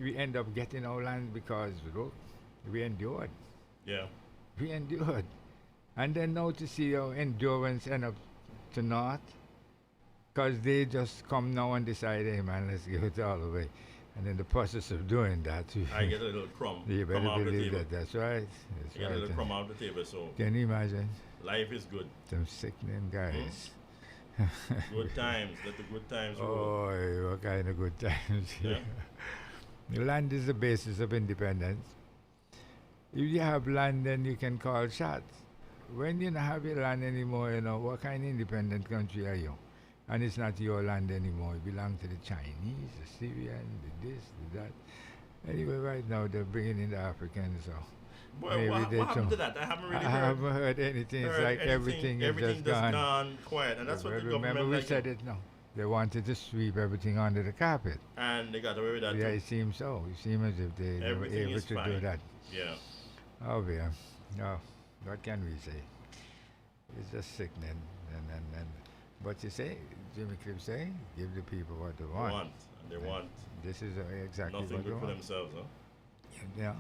we end up getting our land because look, we endured. Yeah. We endured. And then now to see our endurance end up to naught, because they just come now and decide, hey man, let's give it all away. And in the process of doing that, I get a little crumb. you Crumb better off the believe table. that. That's right. That's You get a right. little crumb off the table, so Can you imagine life is good. them sickening guys? Good times. Let the good times roll. Oh, what kind of good times? Yeah. The land is the basis of independence. If you have land, then you can call shots. When you don't have your land anymore, what kind of independent country are you? And it's not your land anymore. It belongs to the Chinese, the Syrian, the this, the that. Anyway, right now they're bringing in the Africans, so Boy, maybe what they happened to don't. that? I haven't really I heard. haven't heard anything. It's heard like everything is everything just gone. gone quiet, and that's what the Remember government we like. said it, no. They wanted to sweep everything under the carpet. And they got away with that. Yeah, too. it seems so. It seems as if they were Everything able is to do fine. that. Yeah. Oh, yeah. No, what can we say? It's just sickening. And but you say, Jimmy Cliff say, give the people what they They want. want. And they want This is exactly nothing what they good for want. themselves, huh? Yeah.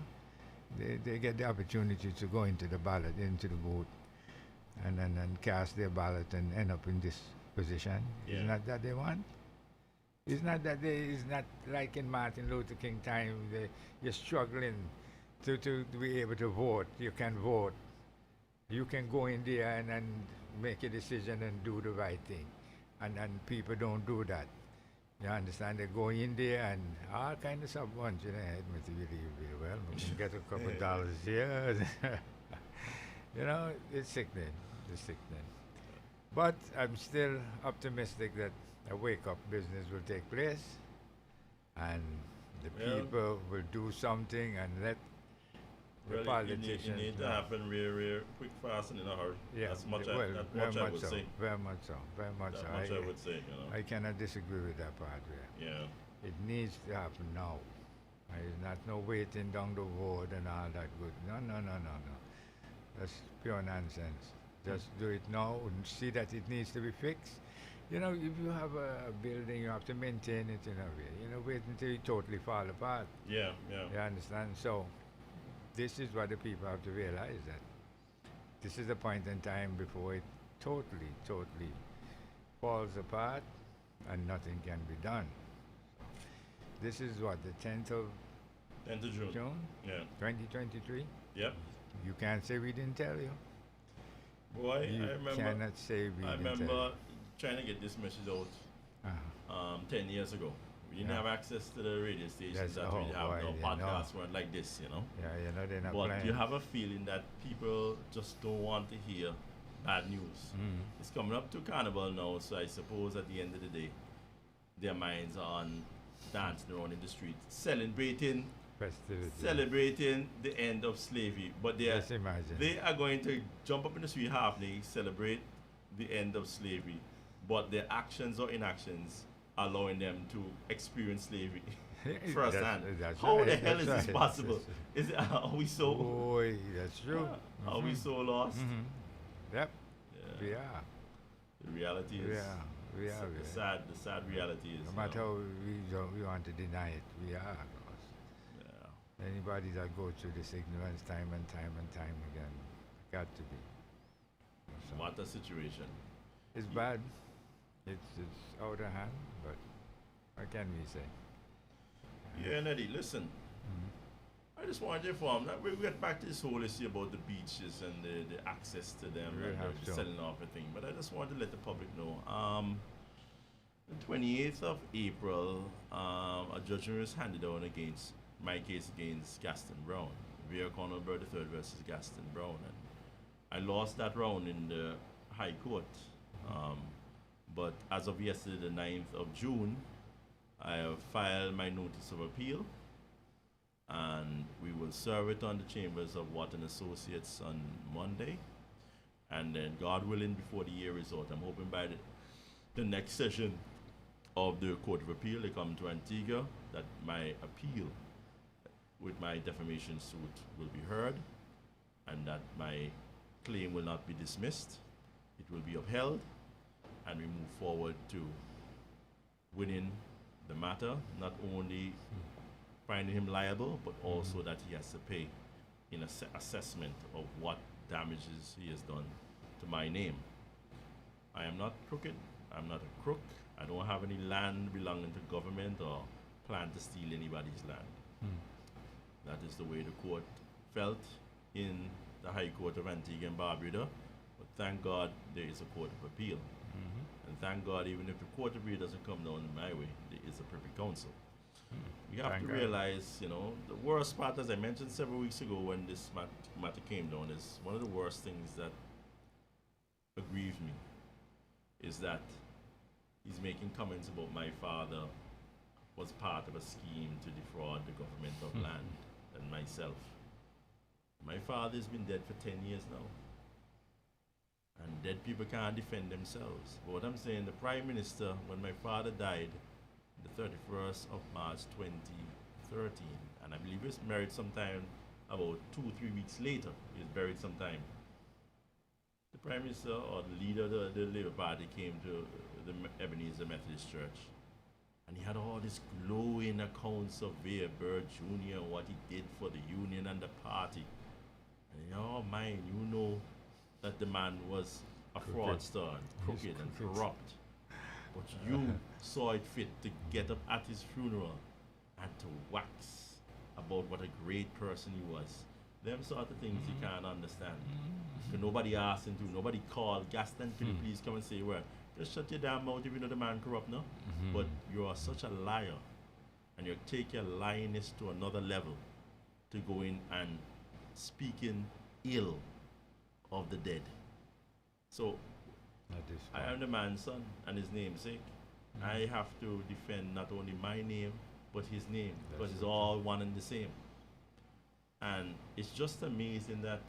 They get the opportunity to go into the ballot, into the vote, and then cast their ballot and end up in this position. Yeah. Isn't that they want? It's not that it's not like in Martin Luther King time, you're struggling to be able to vote. You can vote. You can go in there and make a decision and do the right thing. And people don't do that. You understand? They go in there and all kind of stuff once, well, we can get a couple dollars here. It's sickening. It's sickening. But I'm still optimistic that a wake-up business will take place and the Well- people will do something and let the Well, it politicians need to know. happen real quick, fast, and in a hurry. Yeah, That's much, well, that very much I much would so. say. Very much so. Very much That so. much I would say, I cannot disagree with that part there. Yeah. It needs to happen now. It's not no waiting down the road and all that good. No. That's pure nonsense. Just do it now and see that it needs to be fixed. If you have a building, you have to maintain it in a way. Wait until it totally fall apart. Yeah. You understand? So, this is what the people have to realize, that this is the point in time before it totally falls apart and nothing can be done. This is what, the 10th of 10th of June. June, Yeah. 2023? Yep. You can't say we didn't tell you. Boy, You I remember. cannot say we I didn't tell remember trying to get this message out you. Uh-huh. 10 years ago. We didn't Yeah. have access to the radio stations That's- that we oh, have boy, now. yeah, Podcasts weren't like this, Yeah, they're not But playing. you have a feeling that people just don't want to hear bad news. Mm. It's coming up to Carnival now, so I suppose at the end of the day, their minds are on dancing around in the street, celebrating the end of slavery. But Just imagine. they are going to jump up in the street halfway, celebrate the end of slavery, but their actions or inactions are allowing them to experience slavery firsthand. That's How right, the hell that's is this right, possible? that's Is it, are we so Boy, that's true. are we so lost? Mhm. Yep, Yeah. we are. The reality is We are. the sad reality is No matter how we want to deny it, we are. yeah. Anybody that goes through this ignorance time and time again, got to be. So What a situation. it's bad. It's out of hand, but what can we say? Yeah, Neddy, listen. Mhm. I just wanted to inform that we get back to this whole issue about the beaches and the access to them We'll and have the to. selling off the thing. But I just wanted to let the public know. The 28th of April, a judgment was handed down against my case against Gaston Brown. Vere Conalberg III versus Gaston Brown. And I lost that round in the High Court. But as of yesterday, the 9th of June, I have filed my notice of appeal. and we will serve it on the chambers of Watt and Associates on Monday. And then, God willing, before the year is out, I'm hoping by the next session of the Court of Appeal, they come to Antigua, that my appeal with my defamation suit will be heard, and that my claim will not be dismissed. It will be upheld, and we move forward to winning the matter, not only finding him liable, but also that he has to pay in assessment of what damages he has done to my name. I am not crooked. I'm not a crook. I don't have any land belonging to government or plan to steal anybody's land. That is the way the court felt in the High Court of Antigua and Barbuda. But thank God there is a Court of Appeal. And thank God, even if the Court of Appeal doesn't come down my way, there is a Privy Council. We have Thank to God. realize, the worst part, as I mentioned several weeks ago when this matter came down, is one of the worst things that aggrieves me is that he's making comments about my father was part of a scheme to defraud the government of land and myself. My father's been dead for 10 years now. And dead people can't defend themselves. But what I'm saying, the Prime Minister, when my father died, the 31st of March 2013, and I believe he was married sometime about 2 or 3 weeks later. He was buried sometime. The Prime Minister or the leader of the Labour Party came to the Ebenezer Methodist Church, and he had all these glowing accounts of Vere Jr. and what he did for the union and the party. And in your mind, you know that the man was a fraudster and crooked and corrupt. But you saw it fit to get up at his funeral and to wax about what a great person he was. Them sort of things you can't understand. 'Cause nobody asked him to, nobody called. Gaston, can you please come and say, well, just shut your damn mouth if you know the man corrupt, no? But you are such a liar, and you take your lyingness to another level to go in and speaking ill of the dead. So That is I am the man's son and his namesake. I have to defend not only my name but his name, because it's all one and the same. And it's just amazing that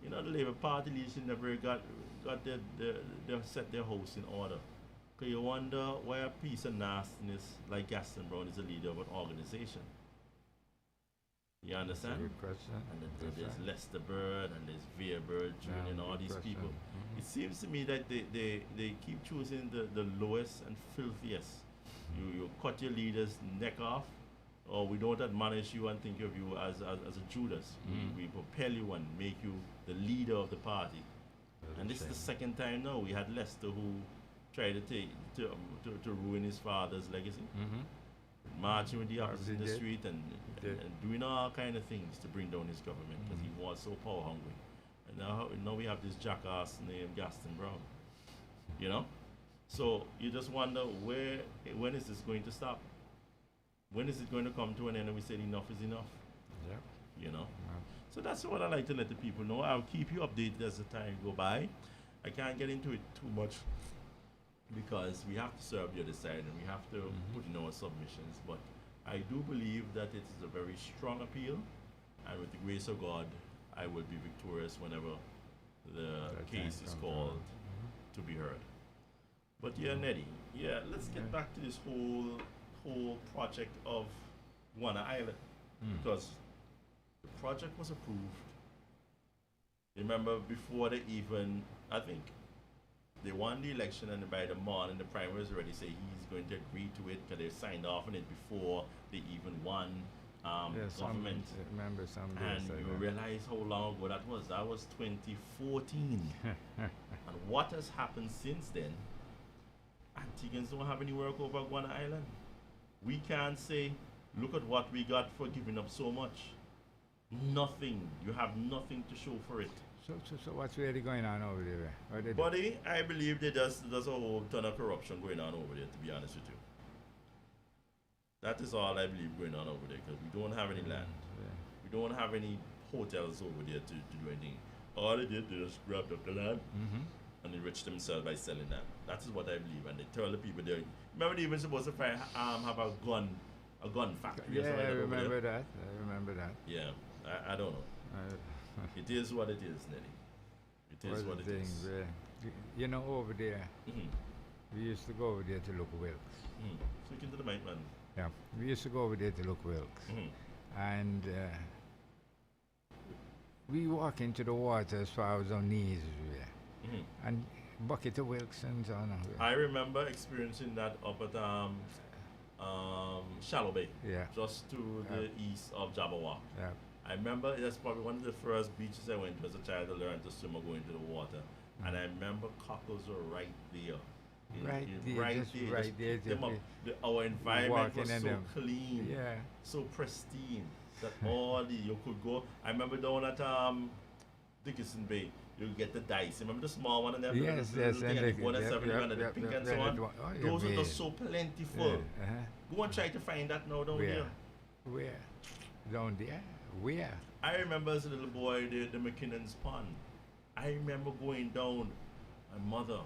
the Labour Party leadership never got their set their house in order. Because you wonder why a piece of nastiness like Gaston Brown is a leader of an organization. You understand? That's a good question. And then That's there's right. Lester Bird and there's Vere Jr. Yeah, and all good these question. people. It seems to me that they keep choosing the lowest and filthiest. You cut your leader's neck off, or we don't admonish you and think of you as a Judas. We propel you and make you the leader of the party. That's And a this is the shame. second time now we had Lester who tried to ruin his father's legacy, marching with the opposites in the did. street and doing all kind of things to bring down his government because he was so power hungry. And now we have this jackass named Gaston Brown. So you just wonder when is this going to stop? When is it going to come to an end and we say enough is enough? Yep. Yeah. Yep. So that's what I like to let the people know. I'll keep you updated as the time go by. I can't get into it too much because we have to serve the other side and we have to put in our submissions. But I do believe that it is a very strong appeal, and with the grace of God, I will be victorious whenever the That case time is comes called around. to be heard. But yeah, Neddy, let's get back to this whole project of Guana Island, because the project was approved. Remember, before they even, I think, they won the election, and by the morning the primaries already say he's going to agree to it because they signed off on it before they even won government. Remember some And you realize how long ago that was. That was 2014. And what has happened since then? Antiguans don't have any work over Guana Island. We can't say, look at what we got for giving up so much. Nothing. You have nothing to show for it. So what's really going on over there? What they do? Buddy, I believe there's a whole ton of corruption going on over there, to be honest with you. That is all I believe going on over there, because we don't have any land. We don't have any hotels over there to do anything. All they did, they just grabbed up the land and enriched themselves by selling that. That is what I believe. And they tell the people there. Remember, they even supposed to have a gun a gun factory or Yeah, something I like that over there. remember that. I remember that. Yeah, I don't know. It is what it is, Nelly. It is Was what the it thing is. where, you know, over there, Mm-hmm. we used to go over there to look Wilkes. Mm-hmm. Speaking to the mic, man. Yeah, we used to go over there to look Wilkes. Mm-hmm. And we walk into the water as far as our knees, yeah. Mm-hmm. And bucket of Wilkes and so on. I remember experiencing that up at Shallow Bay, Yeah, just to the east of Jabberwock. yeah. I remember that's probably one of the first beaches I went to as a child to learn to swim or go into the water. And I remember cockles were right there. Right there, right just there. right just there, pick them just up. be Our environment walking was in so them. clean, Yeah. so pristine that all the you could go. I remember down at Dickinson Bay, you get the dice. Remember the small one and then Yes, the yes, little thing and and the- the one and yep, seven yep, and the yep, pink yep, and so yep, on. oh, you Those were mean. just so plentiful. Go and try to find that now down Where? there. Where? Down there? Where? I remember as a little boy the McKinnon's Pond. I remember going down. My mother,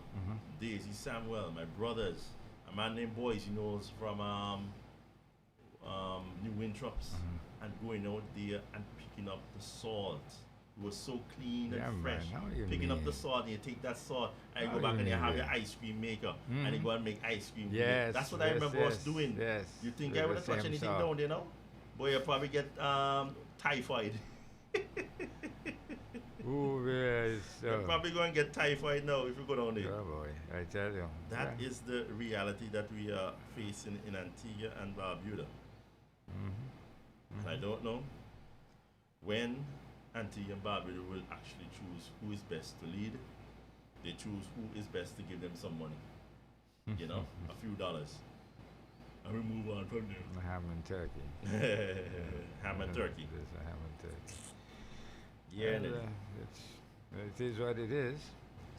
Daisy Samuel, my brothers, a man named Boyce, he knows from New Winthrops, and going out there and picking up the salt. It was so clean Yeah, and man, fresh. how you Picking up the mean? salt, and you take that salt and you How go back you and you mean, have your yeah. ice cream maker and you go and make ice cream. with it. Yes. That's what I yes, remember yes, us doing. Yes. You think with I the wouldn't touch same anything salt. down there now? Boy, you probably get typhoid. Ooh, yes. You're probably going to get typhoid now if you go down there. Oh boy, I tell you. That yeah. is the reality that we are facing in Antigua and Barbuda. And I don't know when Antigua and Barbuda will actually choose who is best to lead. They choose who is best to give them some money. You know, a few dollars. And we move on from there. Ham and turkey. Ham and turkey. There's a ham and turkey. Yeah, And, and it is what it is.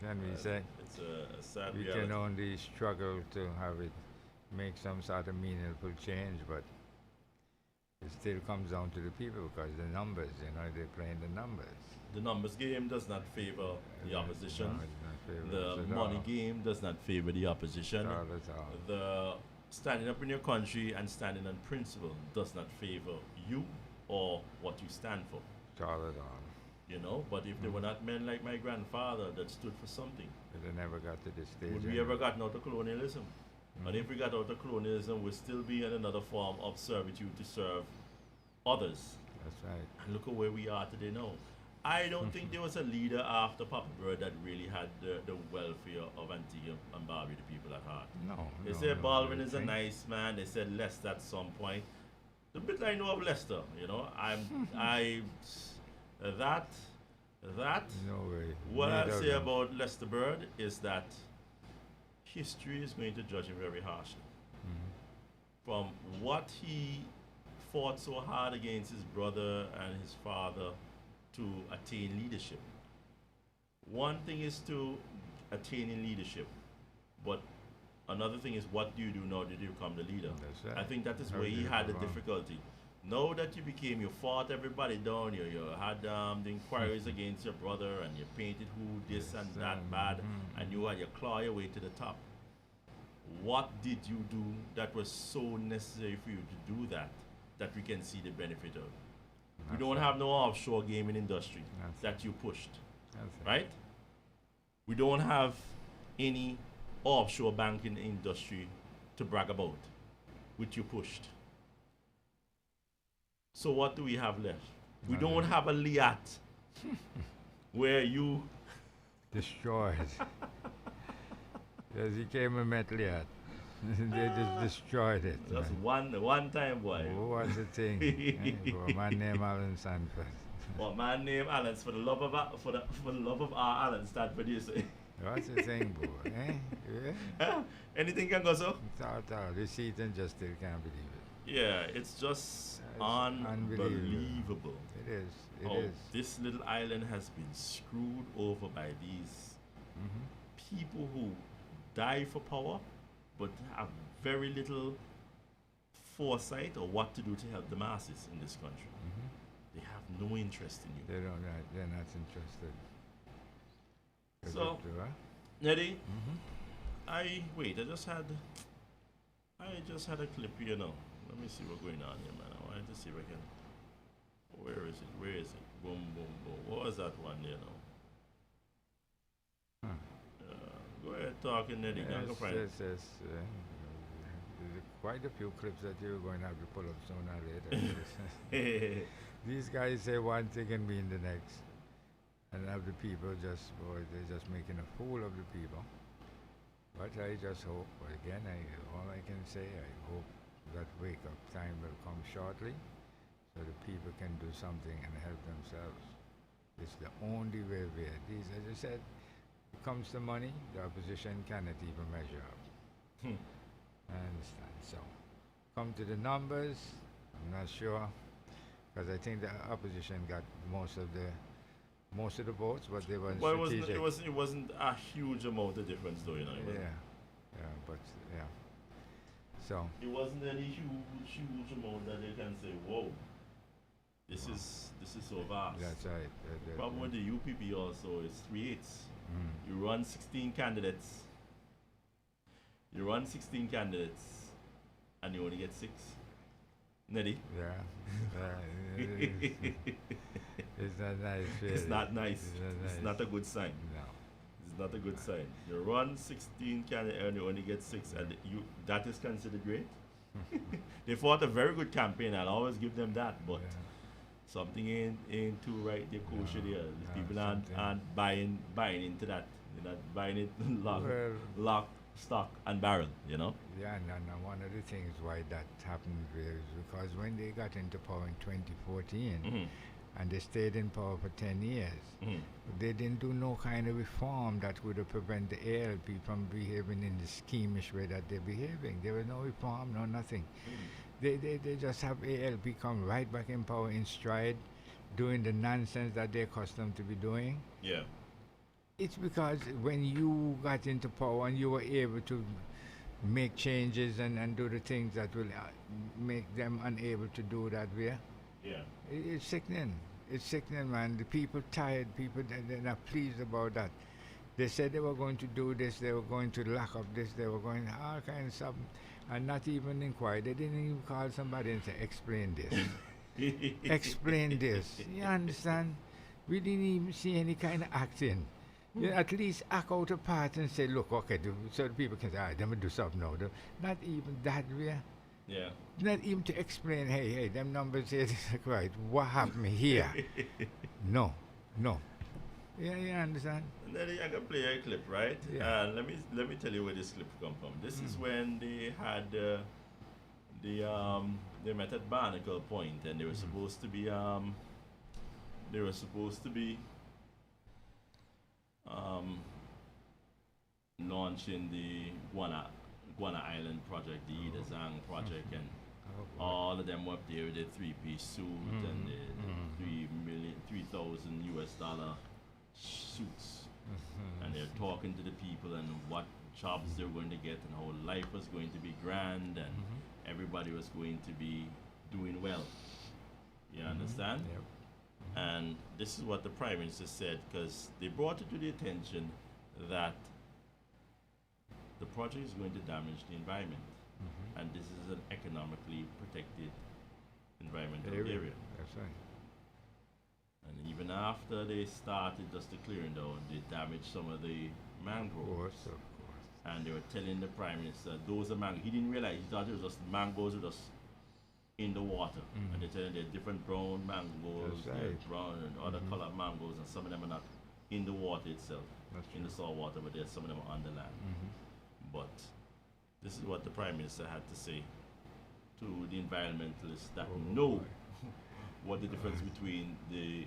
Can we say? it's a sad We reality. can only struggle to have it make some sort of meaningful change, but it still comes down to the people because the numbers, they're playing the numbers. The numbers game does not favor the opposition. No, it's not favorable The at money all. game does not favor the opposition. Not at all. The standing up in your country and standing on principle does not favor you or what you stand for. Not at all. You know, but if there were not men like my grandfather that stood for something, It never got to this stage. would we ever gotten out of colonialism? And if we got out of colonialism, we'd still be in another form of servitude to serve others. That's right. And look at where we are today now. I don't think there was a leader after Papa Bird that really had the welfare of Antigua and Barbuda people at heart. No. They no, said no, Baldwin I is a think- nice man. They said Lester at some point. The bit I know of Lester, that No way. what Neither I'll of say them. about Lester Bird is that history is going to judge him very harshly. From what he fought so hard against his brother and his father to attain leadership. One thing is to attain in leadership, but another thing is what do you do now that you become the leader? That's right. I think that is How where do he you had the move on? difficulty. Now that you became, you fought everybody down, you had the inquiries against your brother and you painted who this and that bad, and you had your claw your way to the top. What did you do that was so necessary for you to do that we can see the benefit of? We That's don't right. have no offshore gaming industry That's that you pushed, That's it. right? We don't have any offshore banking industry to brag about, which you pushed. So what do we have left? We Nothing. don't have a Liat where you Destroyed. Yes, he came and met Liat. They just destroyed it. just man. one time boy. Who was the thing? For a man named Alan Sanford. What man named Alan for the love of our Alan Stanford you say. What's the thing, boy? Yeah? Anything can go so? It's all. The seat and just still can't believe it. Yeah, it's just It's unbelievable. unbelievable. It is. It How is. this little island has been screwed over by these people who die for power but have very little foresight or what to do to help the masses in this country. They have no interest in you. They don't. They're not interested. So, Neddy, I just had a clip here now. Let me see what's going on here, man. I wanted to see if I can. Where is it? Where is it? Boom, boom, boom. What was that one there now? Huh. Go ahead, talking, Neddy. Yes, Go find yes, yes. There's quite a few clips that you're going to have to pull up sooner or later. it. These guys say one thing and mean the next. And have the people just, boy, they're just making a fool of the people. But I just hope, again, all I can say, I hope that wake-up time will come shortly so the people can do something and help themselves. It's the only way where these, as I said, it comes to money, the opposition cannot even measure up. I understand. So, come to the numbers, I'm not sure, because I think the opposition got most of the votes, but they weren't Well, strategic. it wasn't a huge amount of difference, though, you know. But yeah. So, It wasn't any huge amount that they can say, whoa, this is so vast. that's right. The problem with the UPP also is 3/8. You run 16 candidates. And you only get 6. Neddy? Yeah. It's not nice. Really. It's not nice. It's It's not a good sign. No. It's not a good sign. You run 16 candidates and you only get 6, and that is considered great. They fought a very good campaign. I'll always give them that, but Yeah. something ain't too right. They're kosher No, there. no, People something. aren't buying into that. They're not buying it Well, lock, stock, and barrel. You know. yeah, and one of the things why that happened is because when they got into power in 2014, Mhm. and they stayed in power for 10 years, Mhm. they didn't do no kind of reform that would have prevented the ALP from behaving in the schemish way that they're behaving. There was no reform, no nothing. They just have ALP come right back in power in stride, doing the nonsense that they're accustomed to be doing. Yeah. It's because when you got into power and you were able to make changes and do the things that will make them unable to do that way, Yeah. it's sickening. It's sickening, man. The people tired, they're not pleased about that. They said they were going to do this, they were going to lock up this, they were going all kinds of stuff, and not even inquire. They didn't even call somebody and say, explain this. Explain this. You understand? We didn't even see any kind of acting. You at least act out a part and say, look, okay, so the people can say, all right, let me do something now. Not even that way. Yeah. Not even to explain, hey, them numbers here, right, what happened here? No. Yeah, you understand? And then I can play a clip, right? Yeah. Let me tell you where this clip come from. This is when they had they met at Barnacle Point, and they were supposed to be launching the Guana Island project, the Ida Zhang project, and all of them were up there with their 3-piece suit and the $3,000 suits, and they're talking to the people and what jobs they're going to get and how life was going to be grand and everybody was going to be doing well. You understand? Yep. And this is what the Prime Minister said, because they brought it to the attention that the project is going to damage the environment, and this is an economically protected environmental area. That's right. And even after they started just the clearing down, they damaged some of the mangroves. Of course. And they were telling the Prime Minister, those are mangoes. He didn't realize, he thought it was just mangoes were just in the water. And they're telling there are different brown mangoes, That's there are right. brown and other colored mangoes, and some of them are not in the water itself, That's in the salt water, but there's some of them are on the land. But this is what the Prime Minister had to say to the environmentalists that know what the difference between the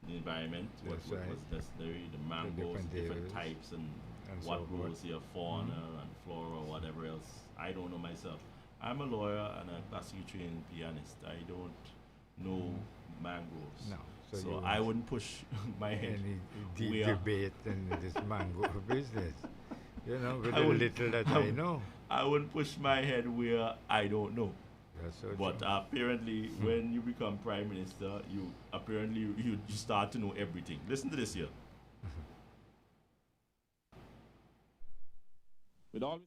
environment, what That's right. was necessary, the mangoes, different different areas. types, and And what so forth. grows here, fauna and flora, whatever else. I don't know myself. I'm a lawyer and a classically trained pianist. I don't know mangroves. No. So So you I won't wouldn't push my head. any deep where- debate in this mango business. You know, with I the would- little that I I would- know. I wouldn't push my head where I don't know. That's so But true. apparently, when you become prime minister, you start to know everything. Listen to this here. With all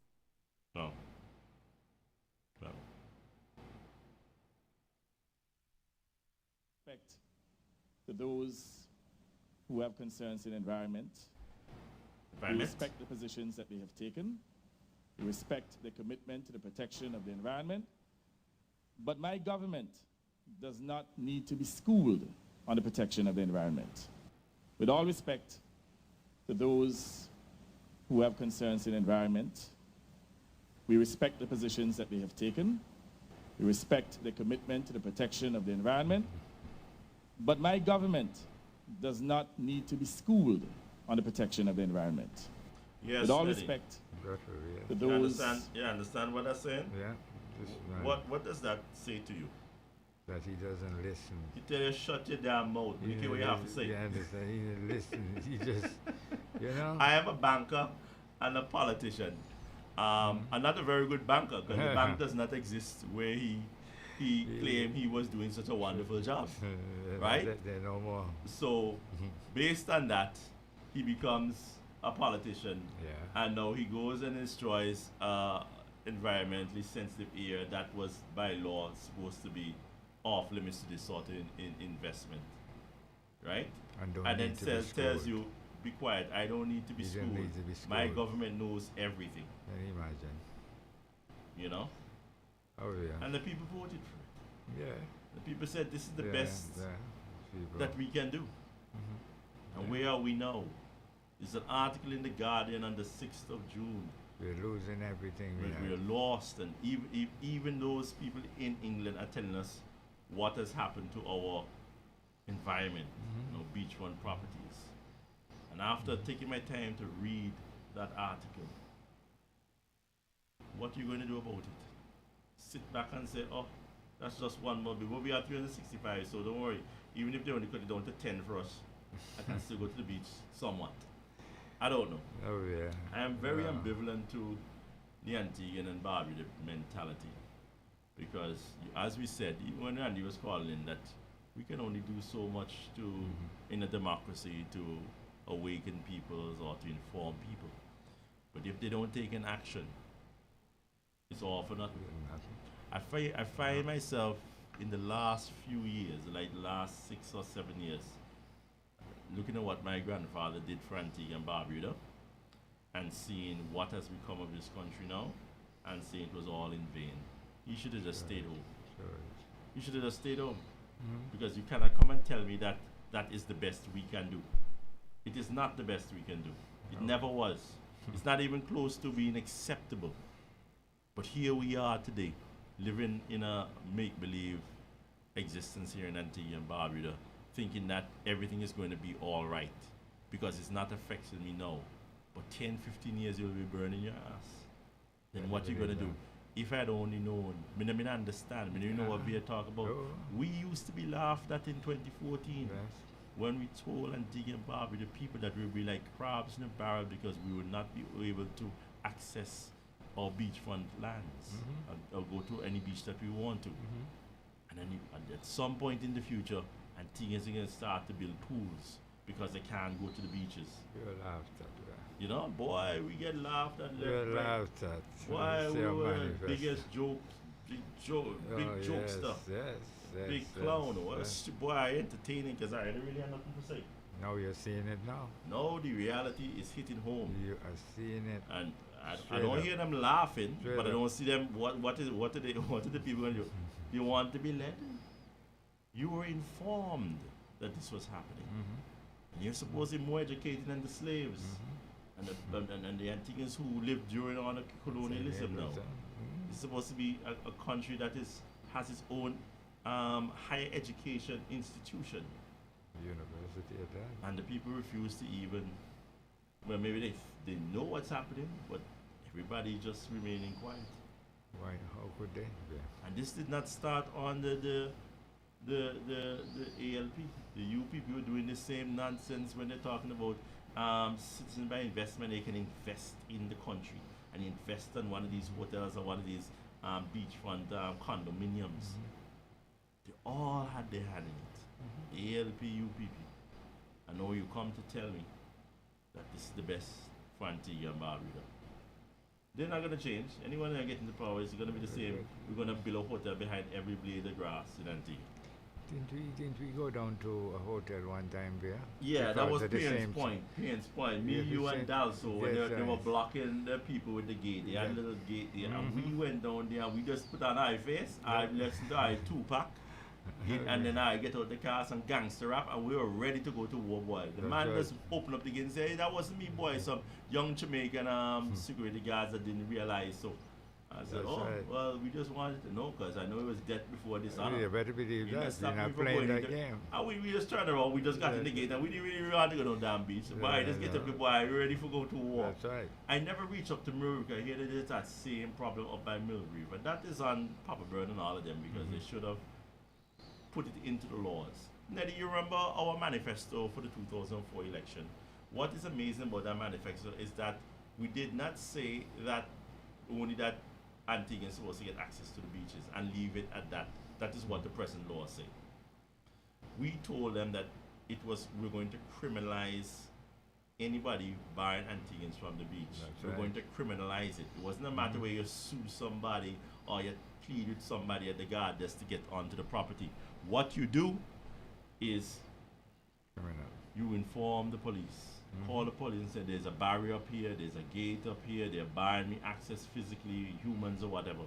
Oh. Well. respect to those who have concerns in environment. We respect the positions that they have taken. We respect their commitment to the protection of the environment. But my government does not need to be schooled on the protection of the environment. With all respect to those who have concerns in environment, we respect the positions that they have taken. We respect their commitment to the protection of the environment. But my government does not need to be schooled on the protection of the environment. Yes, with all Lenny. respect to You those. understand what I'm saying? Yeah. This man, What does that say to you? that he doesn't listen. He tell you shut your damn mouth. You care what you have to say. You understand? He didn't listen. He just, you know. I am a banker and a politician. And not a very good banker because the bank does not exist where he claimed he was doing such a wonderful job. Right? They're no more. So, based on that, he becomes a politician. Yeah. And now he goes and destroys environmentally sensitive area that was by law supposed to be off limits to this sort of investment. Right? And don't And then need to be tells schooled. you, be quiet, I don't need to be You don't schooled. need to be My schooled. government knows everything. Can you imagine? You know? Oh yeah. And the people voted for it. Yeah. The people said this is the Yeah, best yeah. People. that we can do. And Yeah. where are we now? There's an article in The Guardian on the 6th of June. We're losing everything. We're lost, and even those people in England are telling us what has happened to our environment, beachfront properties. And after taking my time to read that article, what are you going to do about it? Sit back and say, oh, that's just one more bill. Well, we are 365, so don't worry. Even if they only cut it down to 10 for us, I can still go to the beach somewhat. I don't know. Oh yeah. I am very Yeah. ambivalent to the Antiguan and Barbuda mentality because, as we said, even when Randy was calling that we can only do so much to, in a democracy, to awaken peoples or to inform people. But if they don't take an action, it's all for nothing. I find myself in the last few years, like the last 6 or 7 years, looking at what my grandfather did for Antigua and Barbuda and seeing what has become of this country now and saying it was all in vain. He should have just stayed home. Sure. You should have just stayed home because you cannot come and tell me that that is the best we can do. It is not the best we can do. It never was. It's not even close to being acceptable. But here we are today, living in a make-believe existence here in Antigua and Barbuda, thinking that everything is going to be all right because it's not affecting me now. But 10, 15 years you'll be burning your ass. Then what you going to do? If I'd only known, I mean, I understand, you know what Vere talk about. Oh. We used to be laughed at in 2014 Yes. when we told Antigua and Barbuda people that we would be like crabs in a barrel because we would not be able to access our beachfront lands or go to any beach that we want to. And then and at some point in the future, Antiguans are going to start to build pools because they can't go to the beaches. You're laughed at. You know, boy, we get laughed at. You're left, right. laughed at. Why It's we your were the manifesto. biggest joke, big jokester, Yes, big yes, clown. yes, Well, yes. boy, entertaining because I don't really have nothing to say. Now you're seeing it now. No, the reality is hitting home, You are seeing it. and I Straight don't up. hear them laughing, Straight but I up. don't see them. What are the people going to do? You want to be led? You were informed that this was happening, and you're supposed to be more educated than the slaves. And the Antiguans who lived during all the colonialism now. It's supposed to be a country that has its own higher education institution. University at that. And the people refuse to even, well, maybe they know what's happening, but everybody just remaining quiet. Why? How could they? Yeah. And this did not start on the ALP. The UP were doing the same nonsense when they're talking about citizen by investment. They can invest in the country and invest in one of these hotels or one of these beachfront condominiums. They all had their hand in it. ALP, UPP. And now you come to tell me that this is the best for Antigua and Barbuda. They're not going to change. Anyone that get into power is going to be the same. We're going to build a hotel behind every blade of grass in Antigua. Didn't we go down to a hotel one time there? Yeah, that Because was of the Payne's same Point. Payne's Point. Me, Yeah, you, the and same- Dalso, when yes, they were right. blocking the people with the gate. They had a Yeah. little gate there. And we went down there and we just put on our face. I listened to our Tupac. And then I get out the car, some gangster rap, and we were ready to go to war, boy. The That's man right. just opened up the gate and said, hey, that wasn't me, boy. Some young Jamaican security guards that didn't realize. So I said, That's oh, right. well, we just wanted to know because I know it was death before this. You better believe You that. messed You're up not me from playing going that in game. And we just turned around, we just got in the gate, and we didn't really want to go down damn beach. So, boy, just get up the boy, ready for go to war. That's right. I never reached up to Mill Reef. I hear that there's that same problem up by Mill Reef. And that is on Papa Bird and all of them because they should have put it into the laws. Nelly, you remember our manifesto for the 2004 election? What is amazing about that manifesto is that we did not say that only that Antigua is supposed to get access to the beaches and leave it at that. That is what the present law say. We told them that we're going to criminalize anybody buying Antiguans from the beach. That's We're right. going to criminalize it. It wasn't a matter where you sue somebody or you plead with somebody at the guard just to get onto the property. What you do is Criminal. you inform the police. Call the police and say there's a barrier up here, there's a gate up here, they're buying me access physically, humans or whatever.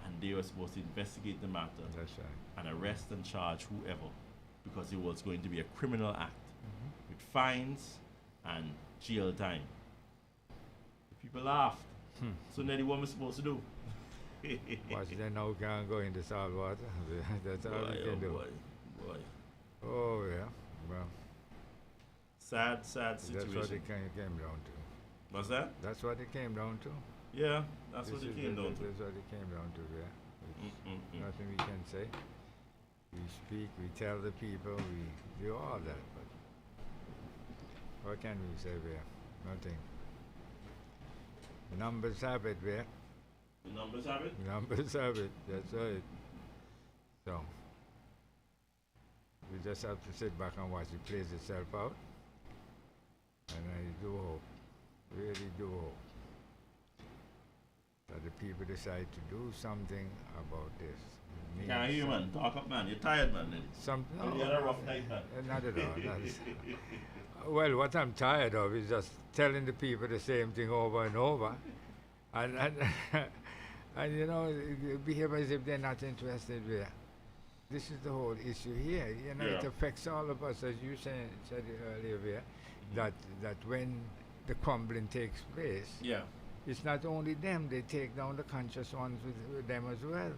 And they were supposed to investigate the matter That's right. and arrest and charge whoever because it was going to be a criminal act with fines and jail time. The people laughed. So Nelly, what am I supposed to do? Watch them now can't go into salt water. That's all we can do. Boy. Oh, yeah. Well, Sad that's what situation. it came down to. What's that? That's what it came down to. Yeah, that's what This it is- came down to. That's what it came down to, yeah. It's nothing we can say. We speak, we tell the people, we do all that, but what can we say there? Nothing. Numbers have it there. The numbers have it? Numbers have it, that's right. So, we just have to sit back and watch it plays itself out. And I do hope, really do hope, that the people decide to do something about this. It Can't needs hear you, man. Talk up, man. You're tired, man. Some, no, You had a rough night, man. not at all. Well, what I'm tired of is just telling the people the same thing over and over. And, and you know, behave as if they're not interested there. This is the whole issue here. You know, it Yeah. affects all of us, as you said earlier, Vere, that when the crumbling takes place, Yeah. it's not only them, they take down the conscious ones with them as well.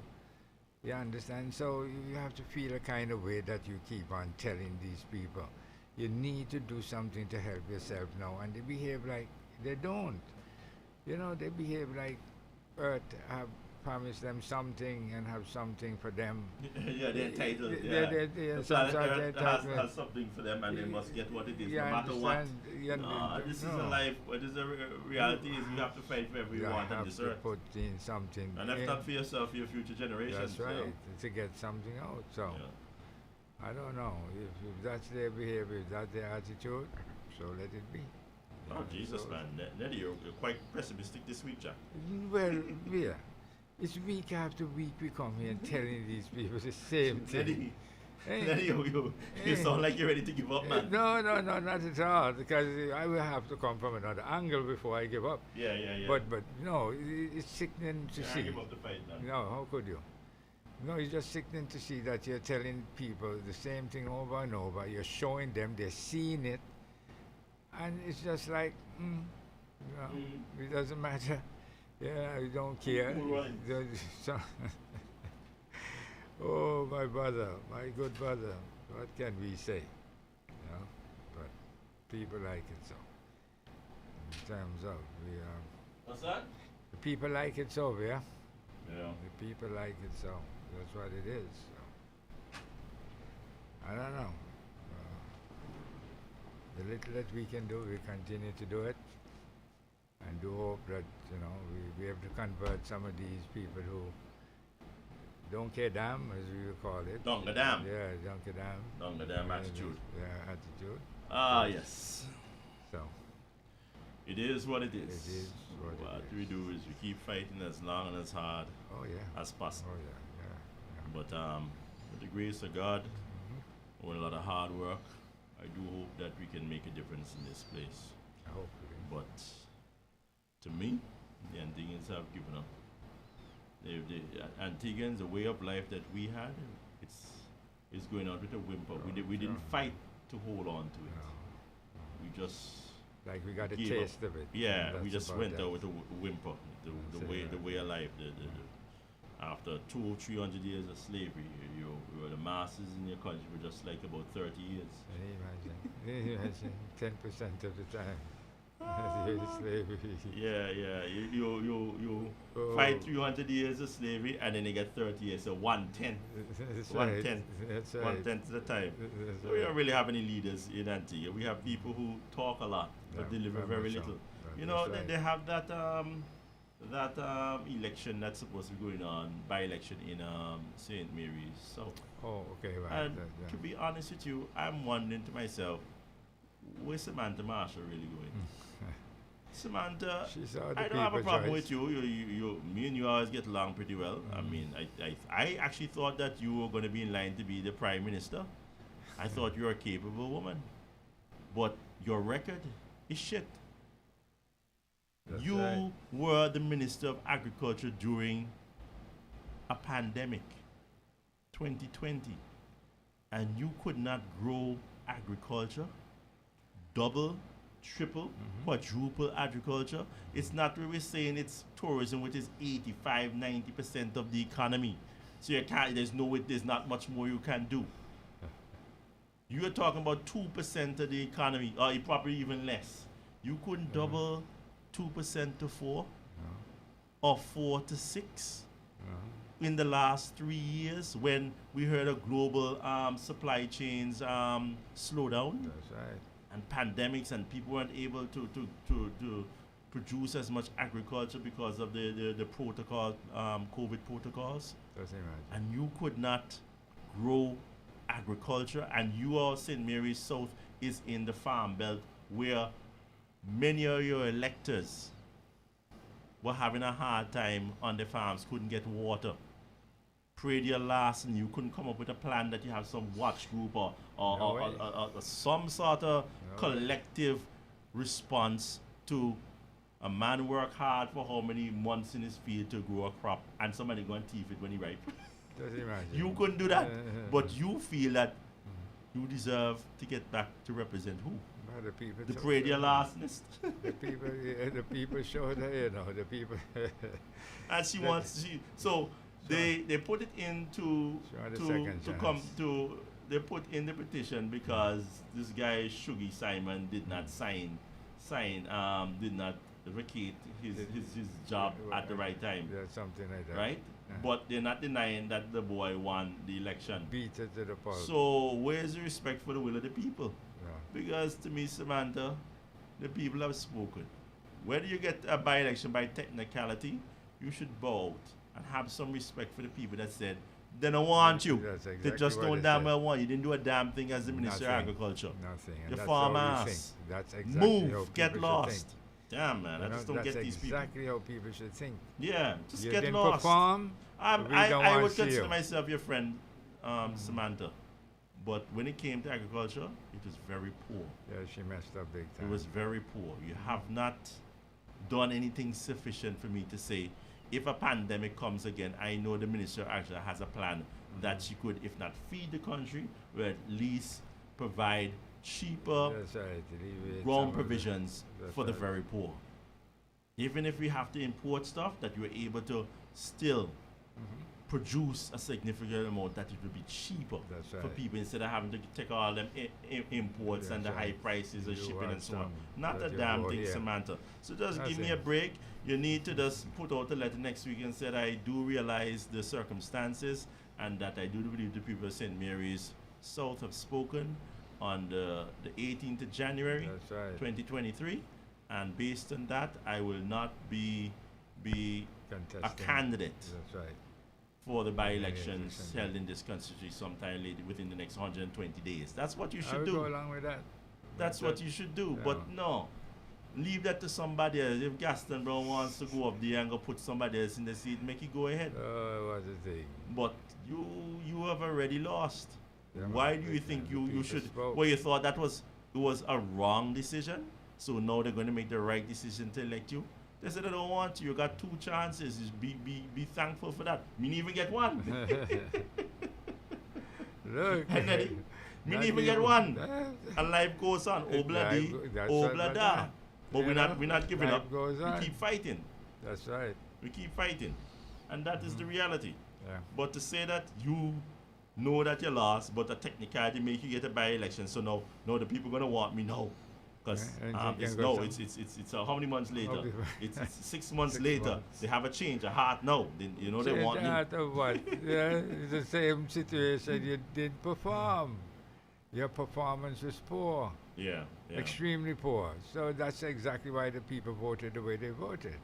You understand? So you have to feel a kind of way that you keep on telling these people, you need to do something to help yourself now. And they behave like they don't. You know, they behave like Earth have promised them something and have something for them. Yeah, they're entitled. They- Yeah. they- The some planet sort of Earth entitlement. has something for them and they must get what it is, You no matter what. understand? You No, this is a no. life. What is the reality is you have to fight for every You want on have this to earth. put in something. And if in. not for yourself, for your future generations. That's right, to get something out. So, Yeah. I don't know. If that's their behavior, if that's their attitude, so let it be. Oh, Jesus, So- man. Nelly, you're quite pessimistic this week, Jack. Well, yeah. It's week after week we come here and telling these people the same thing. Nelly, Hey, Nelly, you Hey. sound like you're ready to give up, man. no, not at all. Because I will have to come from another angle before I give up. Yeah. But no, it's sickening to You can't see. give up the fight, man. No, how could you? No, it's just sickening to see that you're telling people the same thing over and over. You're showing them, they're seeing it, and it's just like, it doesn't matter. Yeah, I don't care. Cool runnings. So- oh, my brother, my good brother, what can we say? You know, but people like it so. In terms of What's that? the people like it so, yeah. Yeah. The people like it so. That's what it is. So. I don't know. The little that we can do, we continue to do it. And do hope that, you know, we have to convert some of these people who don't care damn, as we would call it. Don't go damn. Yeah, don't care damn. Don't go damn attitude. Yeah, attitude. Ah, yes. So, It is what it is. it is what What it is. we do is we keep fighting as long and as hard Oh, yeah. as possible. Oh, yeah, yeah. But with the grace of God, with a lot of hard work, I do hope that we can make a difference in this place. Hopefully. But to me, the Antiguans have given up. The Antiguans, the way of life that we had, it's going on with a whimper. We didn't fight to hold on to it. We just like we got a gave taste up. of it. Yeah, and we that's just about went that. out with a whimper. The way of life. After 200-300 years of slavery, you were the masses in your country for just like about 30 years. Can you imagine? 10% of the time. Slavery. Yeah. You Oh. fight 300 years of slavery and then you get 30 years, so 1/10. That's 1/10. right. That's right. 1/10 of the time. That's So we right. don't really have any leaders in Antigua. We have people who talk a lot but Yeah, deliver very much so. little. That's You know, right. they have that election that's supposed to be going on, by-election in St. Mary's South. Oh, okay, right. And that- to be honest with you, I'm wondering to myself, where's Samantha Marshall really going? Samantha, She saw the I don't have a people's problem choice. with you. Me and you always get along pretty well. I mean, I actually thought that you were going to be in line to be the prime minister. I thought you were a capable woman. But your record is shit. That's You right. were the Minister of Agriculture during a pandemic, 2020, and you could not grow agriculture, double, triple, quadruple agriculture. It's not really saying it's tourism, which is 85-90% of the economy. So you can't, there's not much more you can do. You're talking about 2% of the economy, or probably even less. You couldn't double 2% to 4 or 4 to 6 in the last 3 years when we heard a global supply chains slow down That's right. and pandemics, and people weren't able to produce as much agriculture because of the protocol, COVID protocols, Just imagine. and you could not grow agriculture. And St. Mary's South is in the farm belt where many of your electors were having a hard time on the farms, couldn't get water. Prayed your last and you couldn't come up with a plan that you have some watch group or No way. some sort of No way. collective response to a man work hard for how many months in his field to grow a crop and somebody go and thief it when he ripe. Just imagine. You couldn't do that. But you feel that you deserve to get back to represent who? Well, the people. The took parade your the- last list. The people, the people showed her, the people. And she wants so they put it into She wanted a second to come chance. to they put in the petition because this guy Shuggy Simon did not did not vacate his job at the right time, Yeah, something like that. right? Yeah. But they're not denying that the boy won the election. Beat it to the pulp. So where's the respect for the will of the people? Yeah. Because to me, Samantha, the people have spoken. Whether you get a by-election by technicality, you should bow out and have some respect for the people that said, they don't want you. That's They exactly just what don't they damn said. well want you. You didn't do a damn thing as the Minister of Nothing. Agriculture. Nothing. And Your that's farm how we ass. think. That's exactly how Move, get people should lost. think. Damn, man, I You know, just don't that's get these people. exactly how people should think. Yeah, just You get didn't lost. perform. we I don't want would to see consider you. myself your friend, Samantha. But when it came to agriculture, it was very poor. Yeah, she messed up big time. It was very poor. You have not done anything sufficient for me to say, if a pandemic comes again, I know the minister actually has a plan that she could, if not feed the country, but at least provide cheaper That's right. alleviate some ground of the- provisions that's for the right. very poor. Even if we have to import stuff, that you're able to still produce a significant amount, that it will be cheaper That's for right. people instead of having to take all them imports and the That's high right. prices of You shipping want and so on. some Not a that you damn go thing, here. Samantha. So just give me a Nothing. break. You need to just put out a letter next week and said, I do realize the circumstances and that I do believe the people of St. Mary's South have spoken on the 18th of January, That's right. 2023. And based on that, I will not be a Contesting. candidate That's right. for the by-elections election. held in this constituency sometime later within the next 120 days. That's what you I should would go do. along with that. That's what you should do. Yeah. But no, Leave that to somebody else. If Gaston Brown wants to go up there and go put somebody else in the seat, make it go ahead. What a thing. But you have already lost. Yeah, Why man, do you think you people should? spoke. Well, you thought that was a wrong decision, so now they're going to make the right decision to elect you. They said they don't want you. You got 2 chances. Just be thankful for that. Me didn't even get one. Look. And then me Not didn't even get one. That- And life goes on. Life Obladi, that's what oblada. matters. But You know, we're not giving life up. goes We on. keep fighting. That's right. We keep fighting. And that is the reality. Yeah. But to say that you know that you lost, but a technicality make you get a by-election, so now the people gonna want me now. Because Yeah, and you it's can go no, some- it's how many months later? many- It's 6 months 6 later. months. They have a change, a heart now. They Change want me. out of what? Yeah, it's the same situation. You didn't perform. Your performance was poor, Yeah. extremely poor. So that's exactly why the people voted the way they voted.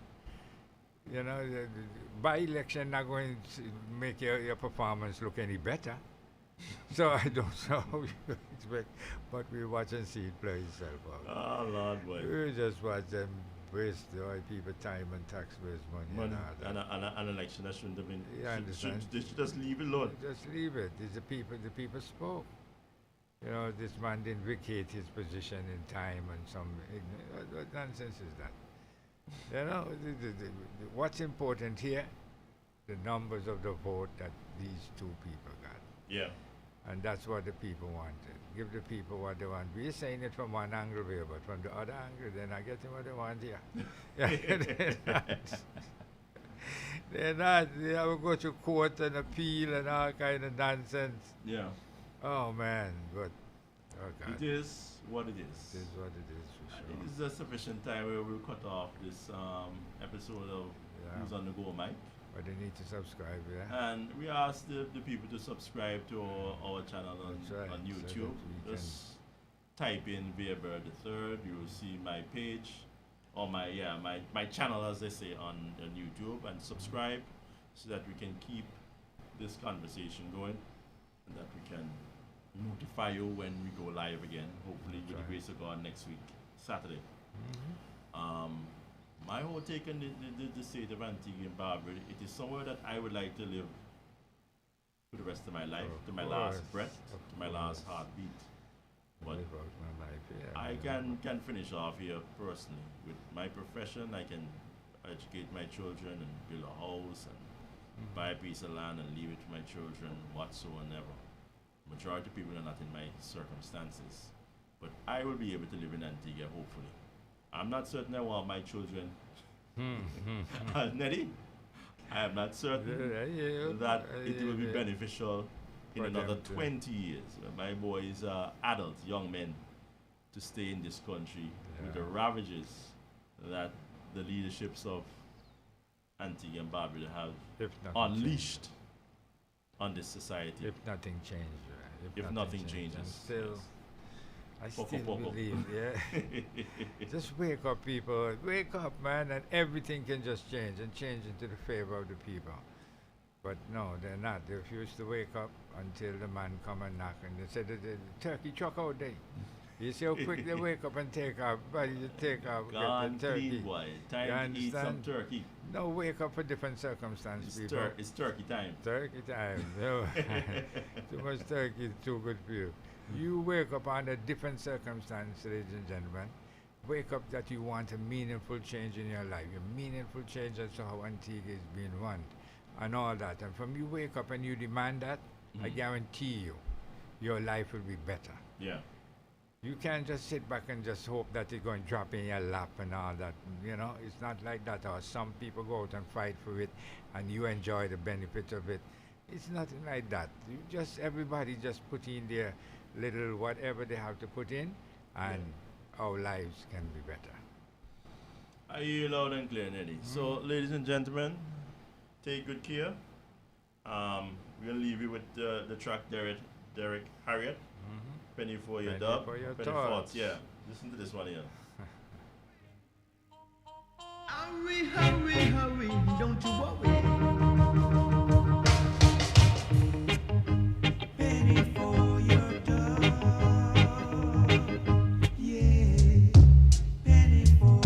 You know, the by-election not going to make your performance look any better. So I don't know how you expect, but we watch and see it play itself out. Oh Lord, boy. We just watch them waste the oil people time and taxpayers' money and all that. An election that shouldn't have been. Yeah, I understand. They should just leave it alone. Just leave it. The people spoke. You know, this man didn't vacate his position in time and some what nonsense is that? You know, what's important here? The numbers of the vote that these 2 people got. Yeah. And that's what the people wanted. Give the people what they want. We're saying it from one angle here, but from the other angle, they're not getting what they want here. They're not. They have to go to court and appeal and all kind of nonsense. Yeah. Oh man, but oh God, It is what it is. it is what it is for I sure. think this is a sufficient time where we'll cut off this episode of Yeah. Who's on the Go, Mike. But they need to subscribe, yeah. And we ask the people to subscribe to our channel on That's right, on so YouTube. that we Just type in Vere the Third. You will see my page or my channel, as they say, on YouTube, and subscribe so that we can keep this conversation going and that we can notify you when we go live again. Hopefully, with the right. grace of God, next week, Saturday. Mm-hmm. My whole take on the state of Antigua and Barbuda, it is somewhere that I would like to live for the rest of my life, Of to my last course, breath, of to my last course. heartbeat. But Live out my life, yeah. I man. can finish off here personally. With my profession, I can educate my children and build a house and buy a piece of land and leave it to my children whatsoever. Majority of people are not in my circumstances. But I will be able to live in Antigua, hopefully. I'm not certain I want my children. Nettie, I am not certain that it will be beneficial in For another them to- 20 years when my boys are adults, young men, to stay in this country with the Yeah. ravages that the leaderships of Antigua and Barbuda have If nothing unleashed on this society. If nothing changes, If nothing and changes, still, yes. I Poco, still poco. believe, yeah. Just wake up, people. Wake up, man, and everything can just change and change into the favor of the people. But no, they're not. They refuse to wake up until the man come and knock, and they said the turkey truck out there. You see how quick they wake up and take off. But you take off, Gone get the turkey. clean, boy. Time to eat some understand? turkey. No, wake up for different circumstances, people. It's turkey time. Turkey time. No. Too much turkey is too good for you. You wake up under different circumstances, ladies and gentlemen. Wake up that you want a meaningful change in your life. A meaningful change as to how Antigua is being run and all that. And from you wake up and you demand that, I guarantee you, your life will be better. Yeah. You can't just sit back and just hope that it's going to drop in your lap and all that. You know, it's not like that. Or some people go out and fight for it and you enjoy the benefits of it. It's nothing like that. You just, everybody just put in their little whatever they have to put in and our lives can be better. I hear you loud and clear, Nelly. So, ladies and gentlemen, take good care. We're going to leave you with the track Derek Harriet. Penny for your Penny dub. for your Penny thoughts. thoughts. Yeah. Listen to this one here. Hurry, hurry, hurry, don't you worry. Penny for your dog, yeah. Penny for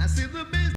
I said the best.